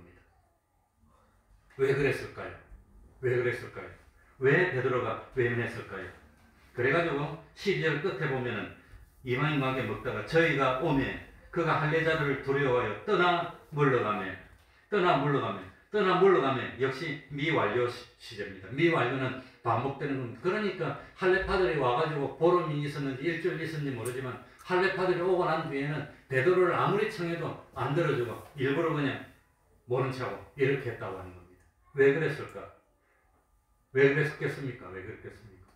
[SPEAKER 3] 왜 그랬을까요? 왜 베드로가 외면했을까요? 그래가지고 12절 끝에 보면은 이방인과 함께 먹다가 저희가 오매 그가 할례자들을 두려워하여 떠나 물러가매 역시 미완료 시제입니다. 미완료는 반복되는 겁니다. 그러니까 할례파들이 와가지고 보름이 있었는지 일주일 있었는지 모르지만 할례파들이 오고 난 뒤에는 베드로를 아무리 청해도 안 들어주고 일부러 그냥 모른 척하고 이렇게 했다고 하는 겁니다. 왜 그랬을까? 왜 그랬겠습니까?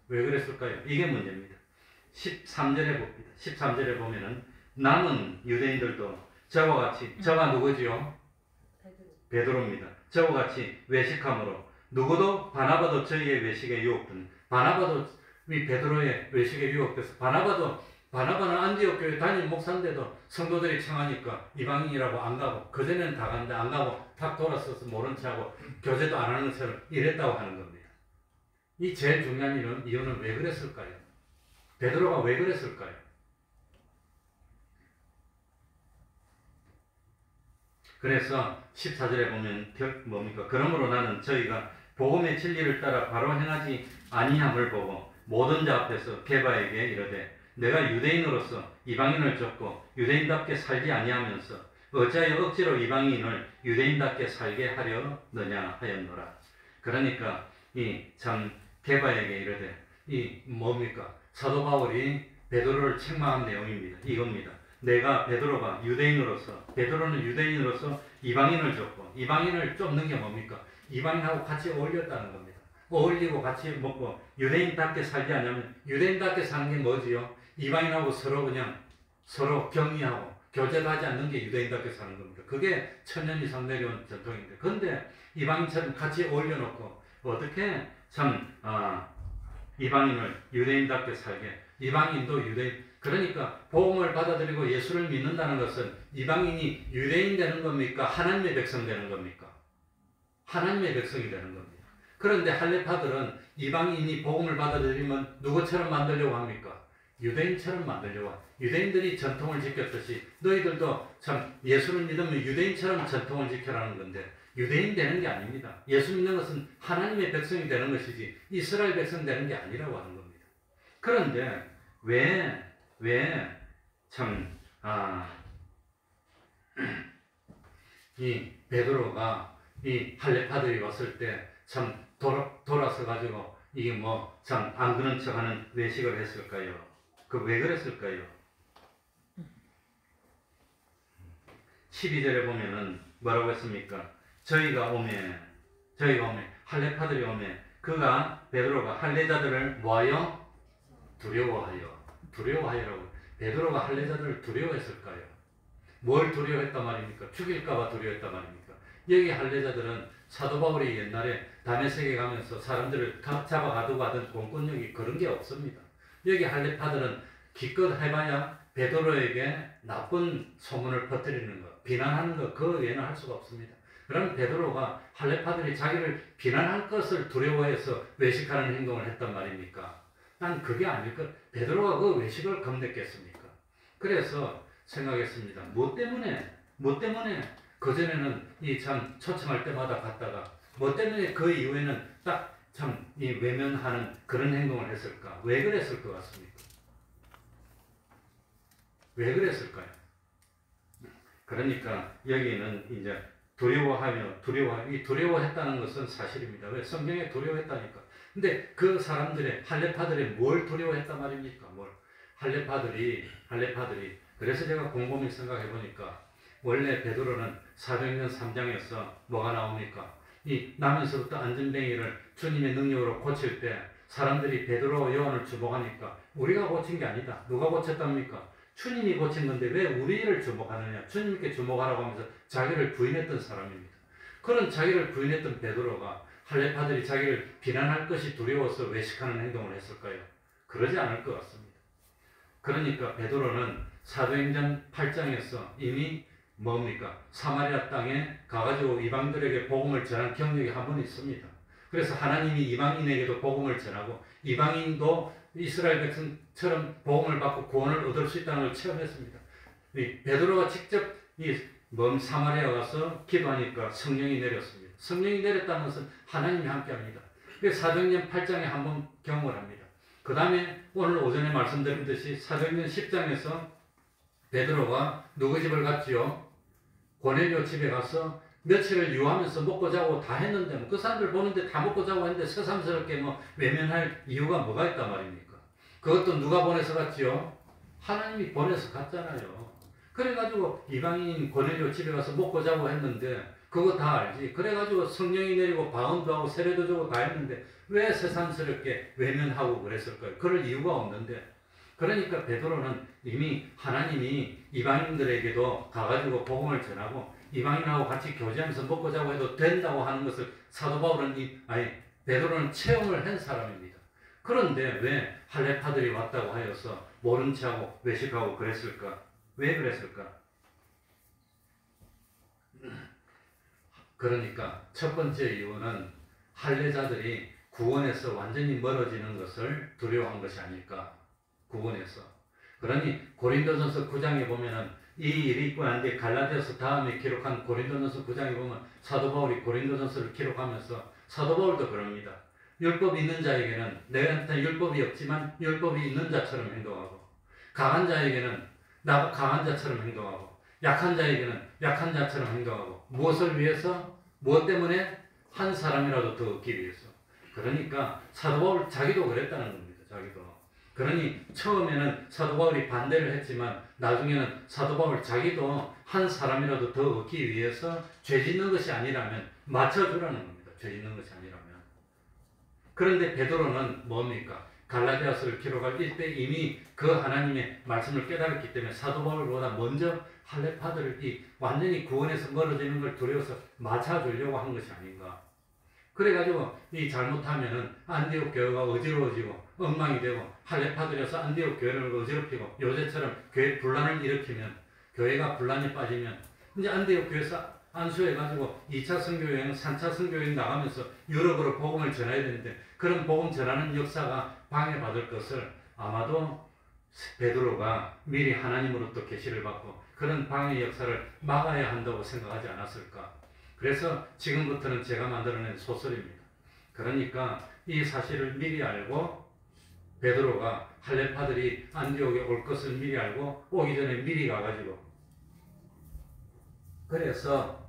[SPEAKER 3] 왜 그랬을까요? 이게 문제입니다. 13절에 봅니다. 13절에 보면은 남은 유대인들도 저와 같이 저가 누구지요? 베드로입니다. 저와 같이 외식함으로 누구도 바나바도 저희의 외식에 유혹된 바나바도 이 베드로의 외식에 유혹돼서 바나바는 안디옥 교회 담임 목사인데도 성도들이 청하니까 이방인이라고 안 가고 그전에는 다 갔는데 안 가고 탁 돌아서서 모른 척하고 교제도 안 하는 것처럼 이랬다고 하는 겁니다. 이 제일 중요한 이유는 왜 그랬을까요? 베드로가 왜 그랬을까요? 그래서 14절에 보면 뭡니까? 그러므로 나는 저희가 복음의 진리를 따라 바로 행하지 아니함을 보고 모든 자 앞에서 게바에게 이르되 내가 유대인으로서 이방인을 쫓고 유대인답게 살지 아니하면서 어찌하여 억지로 이방인을 유대인답게 살게 하려느냐 하였노라. 그러니까 이 참 게바에게 이르되 이 뭡니까? 사도 바울이 베드로를 책망한 내용입니다. 이겁니다. 내가 베드로는 유대인으로서 이방인을 쫓고 이방인을 쫓는 게 뭡니까? 이방인하고 같이 어울렸다는 겁니다. 어울리고 같이 먹고 유대인답게 살지 않으면 유대인답게 사는 게 뭐지요? 이방인하고 서로 격리하고 교제도 하지 않는 게 유대인답게 사는 겁니다. 그게 천년 이상 내려온 전통인데 그런데 이방인처럼 같이 어울려놓고 어떻게 이방인을 유대인답게 살게 이방인도 유대인 그러니까 복음을 받아들이고 예수를 믿는다는 것은 이방인이 유대인 되는 겁니까? 하나님의 백성 되는 겁니까? 하나님의 백성이 되는 겁니다. 그런데 할례파들은 이방인이 복음을 받아들이면 누구처럼 만들려고 합니까? 유대인처럼 만들려고 합니다. 유대인들이 전통을 지켰듯이 너희들도 참 예수를 믿으면 유대인처럼 전통을 지켜라는 건데 유대인 되는 게 아닙니다. 예수 믿는 것은 하나님의 백성이 되는 것이지 이스라엘 백성 되는 게 아니라고 하는 겁니다. 그런데 이 베드로가 이 할례파들이 왔을 때 참 돌아서 가지고 이게 뭐 참 안 그런 척하는 외식을 했을까요? 그 왜 그랬을까요? 12절에 보면은 뭐라고 했습니까? 저희가 오매 할례파들이 오매 베드로가 할례자들을 뭐하여? 두려워하여라고. 베드로가 할례자들을 두려워했을까요? 뭘 두려워했단 말입니까? 죽일까봐 두려워했단 말입니까? 여기 할례자들은 사도 바울이 옛날에 다메섹에 가면서 사람들을 잡아가두고 하던 공권력이 그런 게 없습니다. 여기 할례파들은 기껏 해봐야 베드로에게 나쁜 소문을 퍼뜨리는 것, 비난하는 것, 그 외에는 할 수가 없습니다. 그럼 베드로가 할례파들이 자기를 비난할 것을 두려워해서 외식하는 행동을 했단 말입니까? 난 그게 아닐 것. 베드로가 그 외식을 겁냈겠습니까? 그래서 생각했습니다. 뭐 때문에 그전에는 이 참 초청할 때마다 갔다가 뭐 때문에 그 이후에는 딱 참 이 외면하는 그런 행동을 했을까? 왜 그랬을 것 같습니까? 왜 그랬을까요? 그러니까 여기는 이제 두려워했다는 것은 사실입니다. 왜? 성경에 두려워했다니까. 근데 그 사람들의 할례파들이 뭘 두려워했단 말입니까? 할례파들이 그래서 제가 곰곰이 생각해 보니까 원래 베드로는 사도행전 3장에서 뭐가 나옵니까? 이 나면서부터 안전뱅이를 주님의 능력으로 고칠 때 사람들이 베드로와 요한을 주목하니까 우리가 고친 게 아니다. 누가 고쳤답니까? 주님이 고친 건데 왜 우리를 주목하느냐? 주님께 주목하라고 하면서 자기를 부인했던 사람입니다. 그런 자기를 부인했던 베드로가 할례파들이 자기를 비난할 것이 두려워서 외식하는 행동을 했을까요? 그러지 않을 것 같습니다. 그러니까 베드로는 사도행전 8장에서 이미 뭡니까? 사마리아 땅에 가가지고 이방들에게 복음을 전한 경력이 한 번 있습니다. 그래서 하나님이 이방인에게도 복음을 전하고 이방인도 이스라엘 백성처럼 복음을 받고 구원을 얻을 수 있다는 걸 체험했습니다. 베드로가 직접 이 먼 사마리아 가서 기도하니까 성령이 내렸습니다. 성령이 내렸다는 것은 하나님이 함께합니다. 그래서 사도행전 8장에 한번 경험을 합니다. 그 다음에 오늘 오전에 말씀드렸듯이 사도행전 10장에서 베드로가 누구 집을 갔지요? 고넬료 집에 가서 며칠을 유하면서 먹고 자고 다 했는데 그 사람들 보는데 다 먹고 자고 했는데 새삼스럽게 외면할 이유가 뭐가 있단 말입니까? 그것도 누가 보내서 갔지요? 하나님이 보내서 갔잖아요. 그래가지고 이방인 고넬료 집에 가서 먹고 자고 했는데 그거 다 알지. 그래가지고 성령이 내리고 방언도 하고 세례도 주고 다 했는데 왜 새삼스럽게 외면하고 그랬을까요? 그럴 이유가 없는데. 그러니까 베드로는 이미 하나님이 이방인들에게도 가가지고 복음을 전하고 이방인하고 같이 교제하면서 먹고 자고 해도 된다고 하는 것을 사도 바울은 베드로는 체험을 한 사람입니다. 그런데 왜 할례파들이 왔다고 하여서 모른 체하고 외식하고 그랬을까? 왜 그랬을까? 그러니까 첫 번째 이유는 할례자들이 구원에서 완전히 멀어지는 것을 두려워한 것이 아닐까? 구원에서. 그러니 고린도전서 9장에 보면은 이 일이 있고 난 뒤에 갈라디아서 다음에 기록한 고린도전서 9장에 보면 사도 바울이 고린도전서를 기록하면서 사도 바울도 그럽니다. 율법이 있는 자에게는 내한테 율법이 없지만 율법이 있는 자처럼 행동하고 강한 자에게는 나 강한 자처럼 행동하고 약한 자에게는 약한 자처럼 행동하고 무엇을 위해서? 무엇 때문에? 한 사람이라도 더 얻기 위해서. 그러니까 사도 바울 자기도 그랬다는 겁니다. 자기도. 그러니 처음에는 사도 바울이 반대를 했지만 나중에는 사도 바울 자기도 한 사람이라도 더 얻기 위해서 죄 짓는 것이 아니라면 맞춰주라는 겁니다. 죄 짓는 것이 아니라면. 그런데 베드로는 뭡니까? 갈라디아서를 기록할 때 이미 그 하나님의 말씀을 깨달았기 때문에 사도 바울보다 먼저 할례파들이 완전히 구원에서 멀어지는 걸 두려워서 맞춰주려고 한 것이 아닌가. 그래가지고 이 잘못하면은 안디옥 교회가 어지러워지고 엉망이 되고 할례파들에서 안디옥 교회를 어지럽히고 요새처럼 교회 분란을 일으키면 교회가 분란에 빠지면 이제 안디옥 교회에서 안수해가지고 2차 선교여행, 3차 선교여행 나가면서 유럽으로 복음을 전해야 되는데 그런 복음 전하는 역사가 방해받을 것을 아마도 베드로가 미리 하나님으로부터 계시를 받고 그런 방해 역사를 막아야 한다고 생각하지 않았을까. 그래서 지금부터는 제가 만들어낸 소설입니다. 그러니까 이 사실을 미리 알고 베드로가 할례파들이 안디옥에 올 것을 미리 알고 오기 전에 미리 가가지고 그래서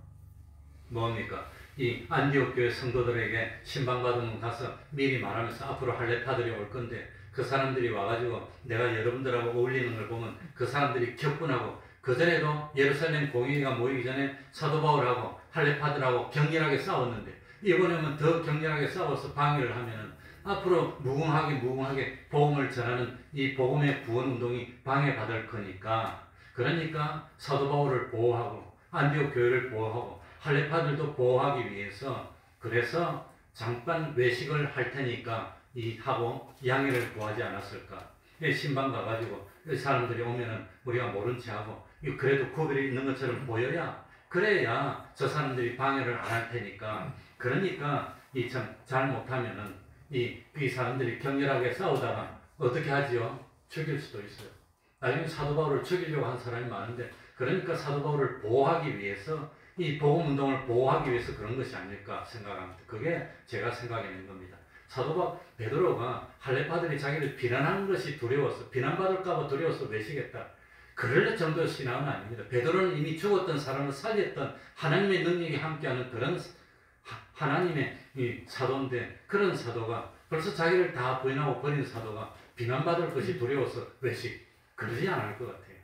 [SPEAKER 3] 뭡니까? 이 안디옥 교회 성도들에게 신방받으면 가서 미리 말하면서 앞으로 할례파들이 올 건데 그 사람들이 와가지고 내가 여러분들하고 어울리는 걸 보면 그 사람들이 격분하고 그전에도 예루살렘 공의회가 모이기 전에 사도 바울하고 할례파들하고 격렬하게 싸웠는데 이번에는 더 격렬하게 싸워서 방해를 하면은 앞으로 무궁하게 복음을 전하는 이 복음의 구원 운동이 방해받을 거니까 그러니까 사도 바울을 보호하고 안디옥 교회를 보호하고 할레파들도 보호하기 위해서 그래서 잠깐 외식을 할 테니까 하고 양해를 구하지 않았을까. 신방 가가지고 사람들이 오면은 우리가 모른 체 하고 그래도 구별이 있는 것처럼 보여야 그래야 저 사람들이 방해를 안 할 테니까. 그러니까 이 참 잘못하면은 이 사람들이 격렬하게 싸우다가 어떻게 하지요? 죽일 수도 있어요. 나중에 사도 바울을 죽이려고 한 사람이 많은데 그러니까 사도 바울을 보호하기 위해서 이 복음 운동을 보호하기 위해서 그런 것이 아닐까 생각합니다. 그게 제가 생각하는 겁니다. 사도 바울 베드로가 할레파들이 자기를 비난하는 것이 두려워서 비난받을까봐 두려워서 외식했다. 그럴 정도의 신앙은 아닙니다. 베드로는 이미 죽었던 사람을 살렸던 하나님의 능력이 함께하는 그런 하나님의 이 사도인데 그런 사도가 벌써 자기를 다 부인하고 버린 사도가 비난받을 것이 두려워서 외식 그러지 않을 것 같아요.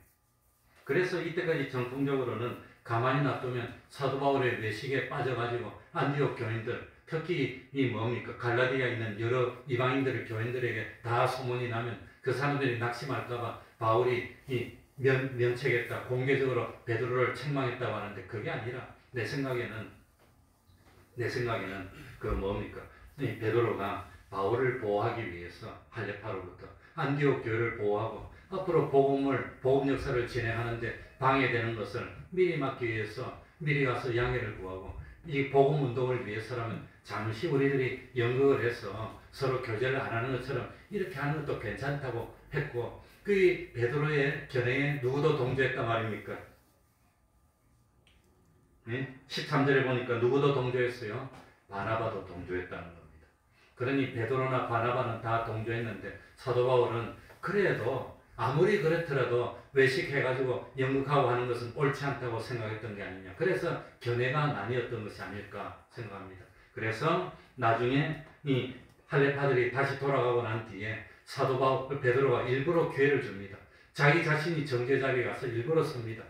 [SPEAKER 3] 그래서 이때까지 전통적으로는 가만히 놔두면 사도 바울의 외식에 빠져가지고 안디옥 교인들 특히 이 뭡니까 갈라디아에 있는 여러 이방인들의 교인들에게 다 소문이 나면 그 사람들이 낙심할까봐 바울이 면책했다 공개적으로 베드로를 책망했다고 하는데 그게 아니라 내 생각에는 그 뭡니까 이 베드로가 바울을 보호하기 위해서 할레파로부터 안디옥 교회를 보호하고 앞으로 복음 역사를 진행하는데 방해되는 것을 미리 막기 위해서 미리 가서 양해를 구하고 이 복음 운동을 위해서라면 잠시 우리들이 연극을 해서 서로 교제를 안 하는 것처럼 이렇게 하는 것도 괜찮다고 했고 그 베드로의 견해에 누구도 동조했단 말입니까? 네? 13절에 보니까 누구도 동조했어요? 바나바도 동조했다는 겁니다. 그러니 베드로나 바나바는 다 동조했는데 사도 바울은 그래도 아무리 그렇더라도 외식해가지고 연극하고 하는 것은 옳지 않다고 생각했던 게 아니냐. 그래서 견해가 나뉘었던 것이 아닐까 생각합니다. 그래서 나중에 이 할레파들이 다시 돌아가고 난 뒤에 사도 바울 베드로가 일부러 기회를 줍니다. 자기 자신이 정죄 자리에 가서 일부러 섭니다.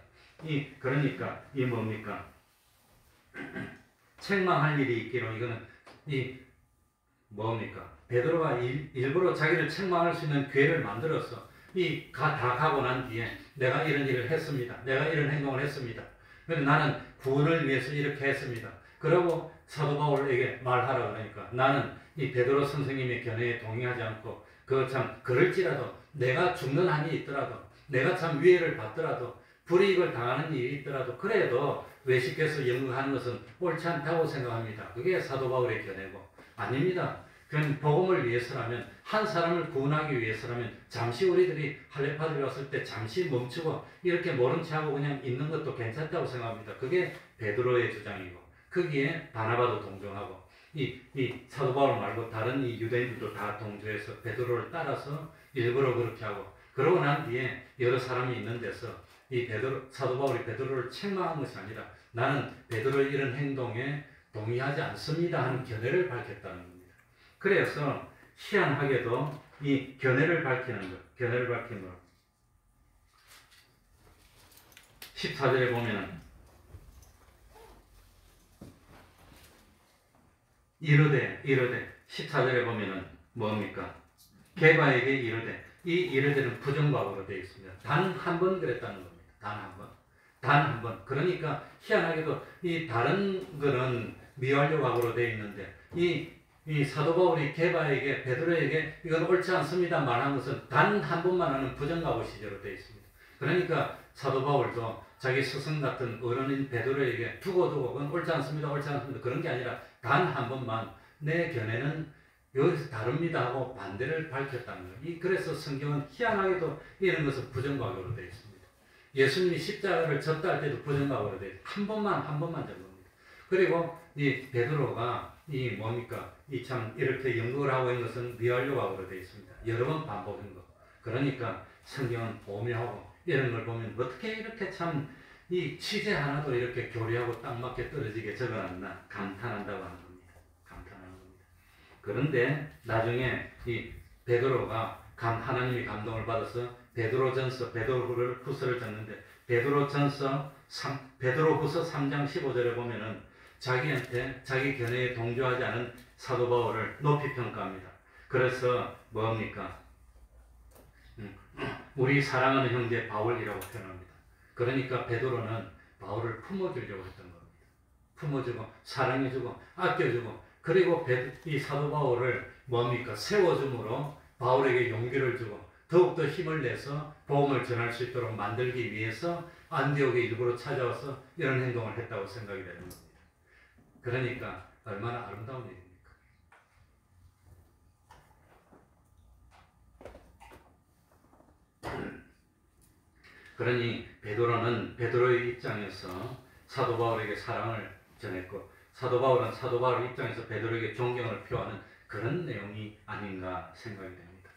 [SPEAKER 3] 그러니까 이 뭡니까? 책망할 일이 있기로 이거는 뭡니까? 베드로가 일부러 자기를 책망할 수 있는 기회를 만들어서 다 가고 난 뒤에 내가 이런 일을 했습니다. 내가 이런 행동을 했습니다. 그런데 나는 구원을 위해서 이렇게 했습니다. 그러고 사도 바울에게 말하라 그러니까 나는 이 베드로 선생님의 견해에 동의하지 않고 그럴지라도 내가 죽는 한이 있더라도 내가 참 위해를 받더라도 불이익을 당하는 일이 있더라도 그래도 외식해서 연극하는 것은 옳지 않다고 생각합니다. 그게 사도 바울의 견해고 아닙니다. 그건 복음을 위해서라면 한 사람을 구원하기 위해서라면 잠시 우리들이 할레파들이 왔을 때 잠시 멈추고 이렇게 모른 체하고 그냥 있는 것도 괜찮다고 생각합니다. 그게 베드로의 주장이고 거기에 바나바도 동정하고 이 사도 바울 말고 다른 이 유대인들도 다 동조해서 베드로를 따라서 일부러 그렇게 하고 그러고 난 뒤에 여러 사람이 있는 데서 사도 바울이 베드로를 책망한 것이 아니라 나는 베드로의 이런 행동에 동의하지 않습니다 하는 견해를 밝혔다는 겁니다. 그래서 희한하게도 이 견해를 밝히는 것, 견해를 밝히는 것. 14절에 보면은 이르되 14절에 보면은 뭡니까? 게바에게 이르되 이 이르되는 부정과거로 되어 있습니다. 단 한 번 그랬다는 겁니다. 단 한 번. 그러니까 희한하게도 이 다른 거는 미완료 과거로 되어 있는데 이 사도 바울이 게바에게 베드로에게 이건 옳지 않습니다 말한 것은 단 한 번만 하는 부정과거 시제로 되어 있습니다. 그러니까 사도 바울도 자기 스승 같은 어른인 베드로에게 두고 그건 옳지 않습니다 그런 게 아니라 단 한 번만 내 견해는 여기서 다릅니다 하고 반대를 밝혔다는 거예요. 그래서 성경은 희한하게도 이런 것은 부정과거로 되어 있습니다. 예수님이 십자가를 졌다 할 때도 부정과거로 되어 있습니다. 한 번만 전 겁니다. 그리고 이 베드로가 뭡니까? 참 이렇게 연극을 하고 있는 것은 미완료 과거로 되어 있습니다. 여러 번 반복한 거. 그러니까 성경은 오묘하고 이런 걸 보면 어떻게 이렇게 참 이 취재 하나도 이렇게 교리하고 딱 맞게 떨어지게 적어놨나 감탄한다고 하는 겁니다. 감탄하는 겁니다. 그런데 나중에 이 베드로가 하나님이 감동을 받아서 베드로전서, 베드로후서를 적는데 베드로후서 3장 15절에 보면은 자기한테 자기 견해에 동조하지 않은 사도 바울을 높이 평가합니다. 그래서 뭡니까? 우리 사랑하는 형제 바울이라고 표현합니다. 그러니까 베드로는 바울을 품어주려고 했던 겁니다. 품어주고 사랑해주고 아껴주고, 그리고 이 사도 바울을 뭡니까? 세워줌으로 바울에게 용기를 주고 더욱더 힘을 내서 복음을 전할 수 있도록 만들기 위해서 안디옥에 일부러 찾아와서 이런 행동을 했다고 생각이 되는 겁니다. 그러니까 얼마나 아름다운 일입니까? 그러니 베드로는 베드로의 입장에서 사도 바울에게 사랑을 전했고, 사도 바울은 사도 바울의 입장에서 베드로에게 존경을 표하는 그런 내용이 아닌가 생각이 됩니다.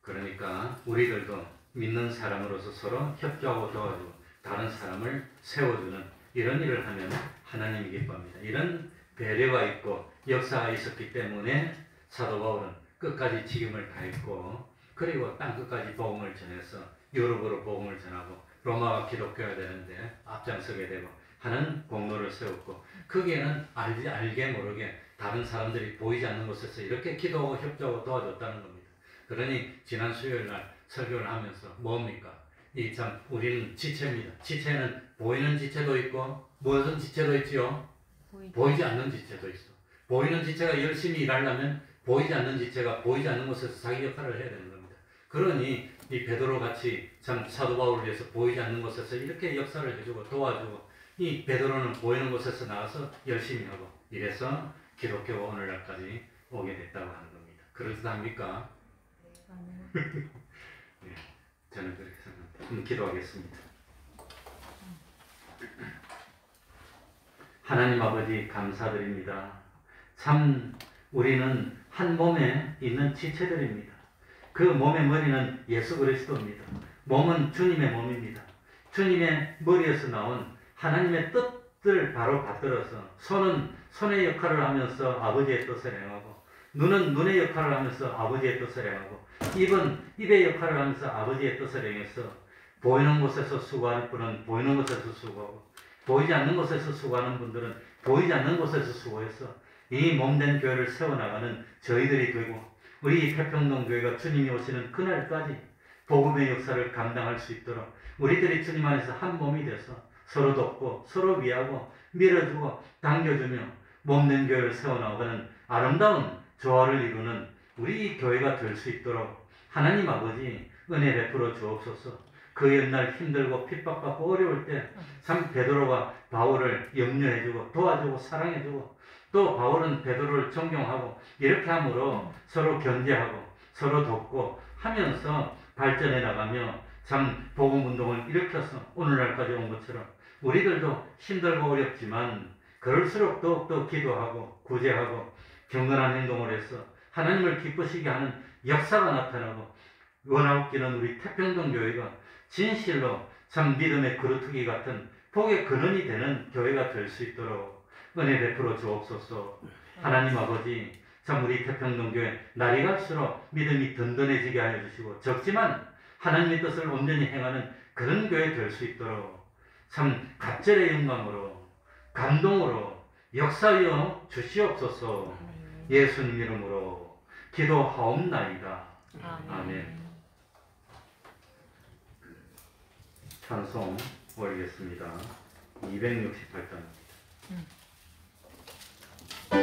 [SPEAKER 3] 그러니까 우리들도 믿는 사람으로서 서로 협조하고 도와주고 다른 사람을 세워주는 이런 일을 하면 하나님이 기뻐합니다. 이런 배려가 있고 역사가 있었기 때문에 사도 바울은 끝까지 직임을 다했고, 그리고 땅 끝까지 복음을 전해서 유럽으로 복음을 전하고 로마가 기독교가 되는데 앞장서게 되고 하는 공로를 세웠고, 거기에는 알게 모르게 다른 사람들이 보이지 않는 곳에서 이렇게 기도하고 협조하고 도와줬다는 겁니다. 그러니 지난 수요일날 설교를 하면서 뭡니까? 우리는 지체입니다. 지체는 보이는 지체도 있고 무슨 지체도 있지요? 보이지 않는 지체도 있어. 보이는 지체가 열심히 일하려면 보이지 않는 지체가 보이지 않는 곳에서 자기 역할을 해야 되는 겁니다. 그러니 이 베드로 같이 참 사도 바울을 위해서 보이지 않는 곳에서 이렇게 역사를 해주고 도와주고, 이 베드로는 보이는 곳에서 나가서 열심히 하고, 이래서 기독교가 오늘날까지 오게 됐다고 하는 겁니다. 그렇습니까? 네, 저는 그렇게 생각합니다. 한번 기도하겠습니다. 하나님 아버지 감사드립니다. 참 우리는 한 몸에 있는 지체들입니다. 그 몸의 머리는 예수 그리스도입니다. 몸은 주님의 몸입니다. 주님의 머리에서 나온 하나님의 뜻을 바로 받들어서, 손은 손의 역할을 하면서 아버지의 뜻을 행하고, 눈은 눈의 역할을 하면서 아버지의 뜻을 행하고, 입은 입의 역할을 하면서 아버지의 뜻을 행해서, 보이는 곳에서 수고하는 분은 보이는 곳에서 수고하고, 보이지 않는 곳에서 수고하는 분들은 보이지 않는 곳에서 수고해서 이 몸된 교회를 세워나가는 저희들이 되고, 우리 태평동 교회가 주님이 오시는 그날까지 복음의 역사를 감당할 수 있도록 우리들이 주님 안에서 한 몸이 돼서 서로 돕고 서로 위하고 밀어주고 당겨주며 몸된 교회를 세워나가는 아름다운 조화를 이루는 우리 교회가 될 수 있도록 하나님 아버지 은혜 베풀어 주옵소서. 그 옛날 힘들고 핍박받고 어려울 때 참 베드로가 바울을 염려해주고 도와주고 사랑해주고, 또 바울은 베드로를 존경하고 이렇게 함으로 서로 견제하고 서로 돕고 하면서 발전해 나가며 참 복음운동을 일으켜서 오늘날까지 온 것처럼 우리들도 힘들고 어렵지만 그럴수록 더욱더 기도하고 구제하고 경건한 행동을 해서 하나님을 기쁘시게 하는 역사가 나타나고, 원하옵기는 우리 태평동 교회가 진실로 참 믿음의 그루터기 같은 복의 근원이 되는 교회가 될 수 있도록 은혜 베풀어 주옵소서. 하나님 아버지, 참 우리 태평동 교회 날이 갈수록 믿음이 든든해지게 하여 주시고, 적지만 하나님의 뜻을 온전히 행하는 그런 교회 될 수 있도록 참 갑절의 영광으로 감동으로 역사하여 주시옵소서. 예수님 이름으로 기도하옵나이다. 아멘. 찬송 올리겠습니다. 268단.
[SPEAKER 1] 주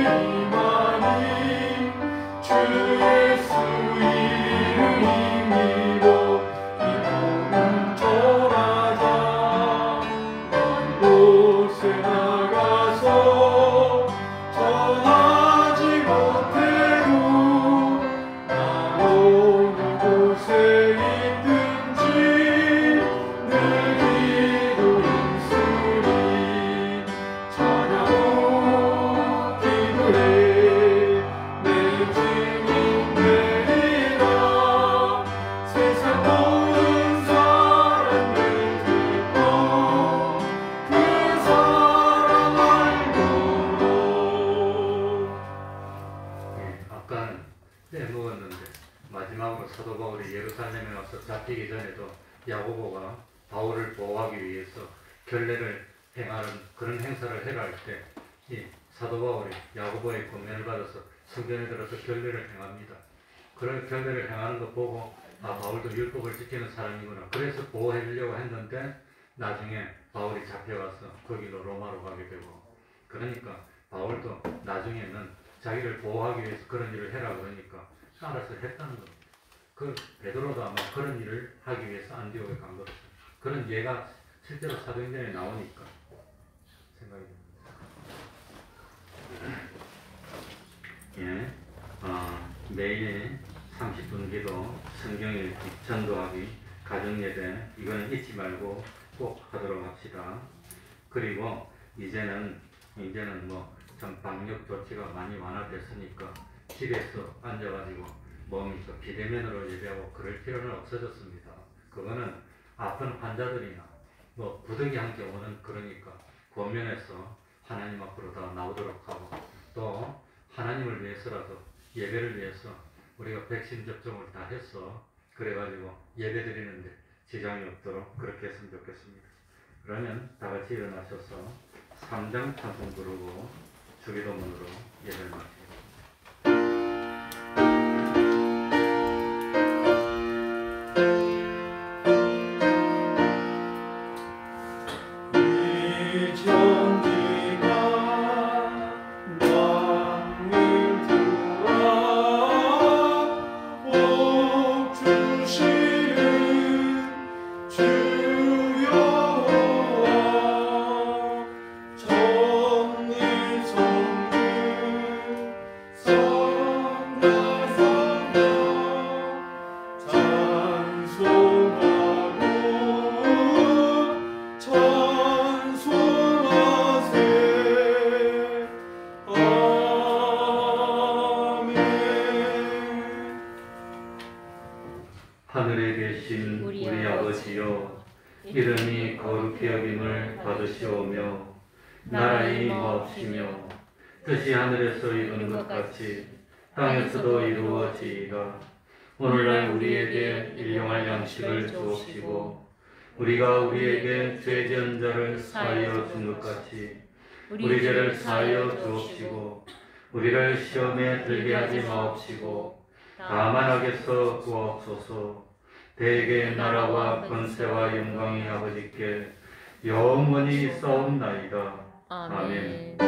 [SPEAKER 1] 희망인 주 예수 이름 믿어 이 몸을 전하자. 먼 곳에 나가서 전하지 못해도 나 어느 곳에 있든지 늘 기도는 쓰리. 찬양하고 기도해 내 주님 되리라. 세상 모든 사람들 듣고 그 사랑 알도록.
[SPEAKER 3] 아까는 빼먹었는데 마지막으로 사도 바울이 예루살렘에 와서 잡히기 전에도 야고보가 바울을 보호하기 위해서 결례를 행하는 그런 행사를 행할 때 이 사도 바울이 야고보의 권면을 받아서 성전에 들어서 결례를 행합니다. 그런 결례를 행하는 거 보고 바울도 율법을 지키는 사람이구나. 그래서 보호해 주려고 했는데 나중에 바울이 잡혀가서 거기로 로마로 가게 되고, 그러니까 바울도 나중에는 자기를 보호하기 위해서 그런 일을 해라 그러니까 알아서 했다는 겁니다. 그 베드로도 아마 그런 일을 하기 위해서 안디옥에 간 거죠. 그런 예가 실제로 사도행전에 나오니까 생각이 듭니다. 예, 매일 30분 기도, 성경 읽기, 전도하기, 가정예배, 이거는 잊지 말고 꼭 하도록 합시다. 그리고 이제는 좀 방역 조치가 많이 완화됐으니까 집에서 앉아가지고 몸이 비대면으로 예배하고 그럴 필요는 없어졌습니다. 그거는 아픈 환자들이나 부득이한 경우는 그러니까 권면해서 하나님 앞으로 다 나오도록 하고, 또 하나님을 위해서라도 예배를 위해서 우리가 백신 접종을 다 해서 그래가지고 예배 드리는데 지장이 없도록 그렇게 했으면 좋겠습니다. 그러면 다 같이 일어나셔서 3장 찬송 부르고 주기도문으로 예배를 마치겠습니다. 하늘에 계신 우리 아버지여, 이름이 거룩히 여김을 받으시오며 나라의 임하옵시며 뜻이 하늘에서 이루는 것 같이 땅에서도 이루어지이다. 오늘날 우리에게 일용할 양식을 주옵시고 우리가 우리에게 죄 지은 자를 사하여 준 것 같이 우리 죄를 사하여 주옵시고 우리를 시험에 들게 하지 마옵시고 다만 악에서 구하옵소서. 대개 나라와 권세와 영광이 아버지께 영원히 있사옵나이다. 아멘.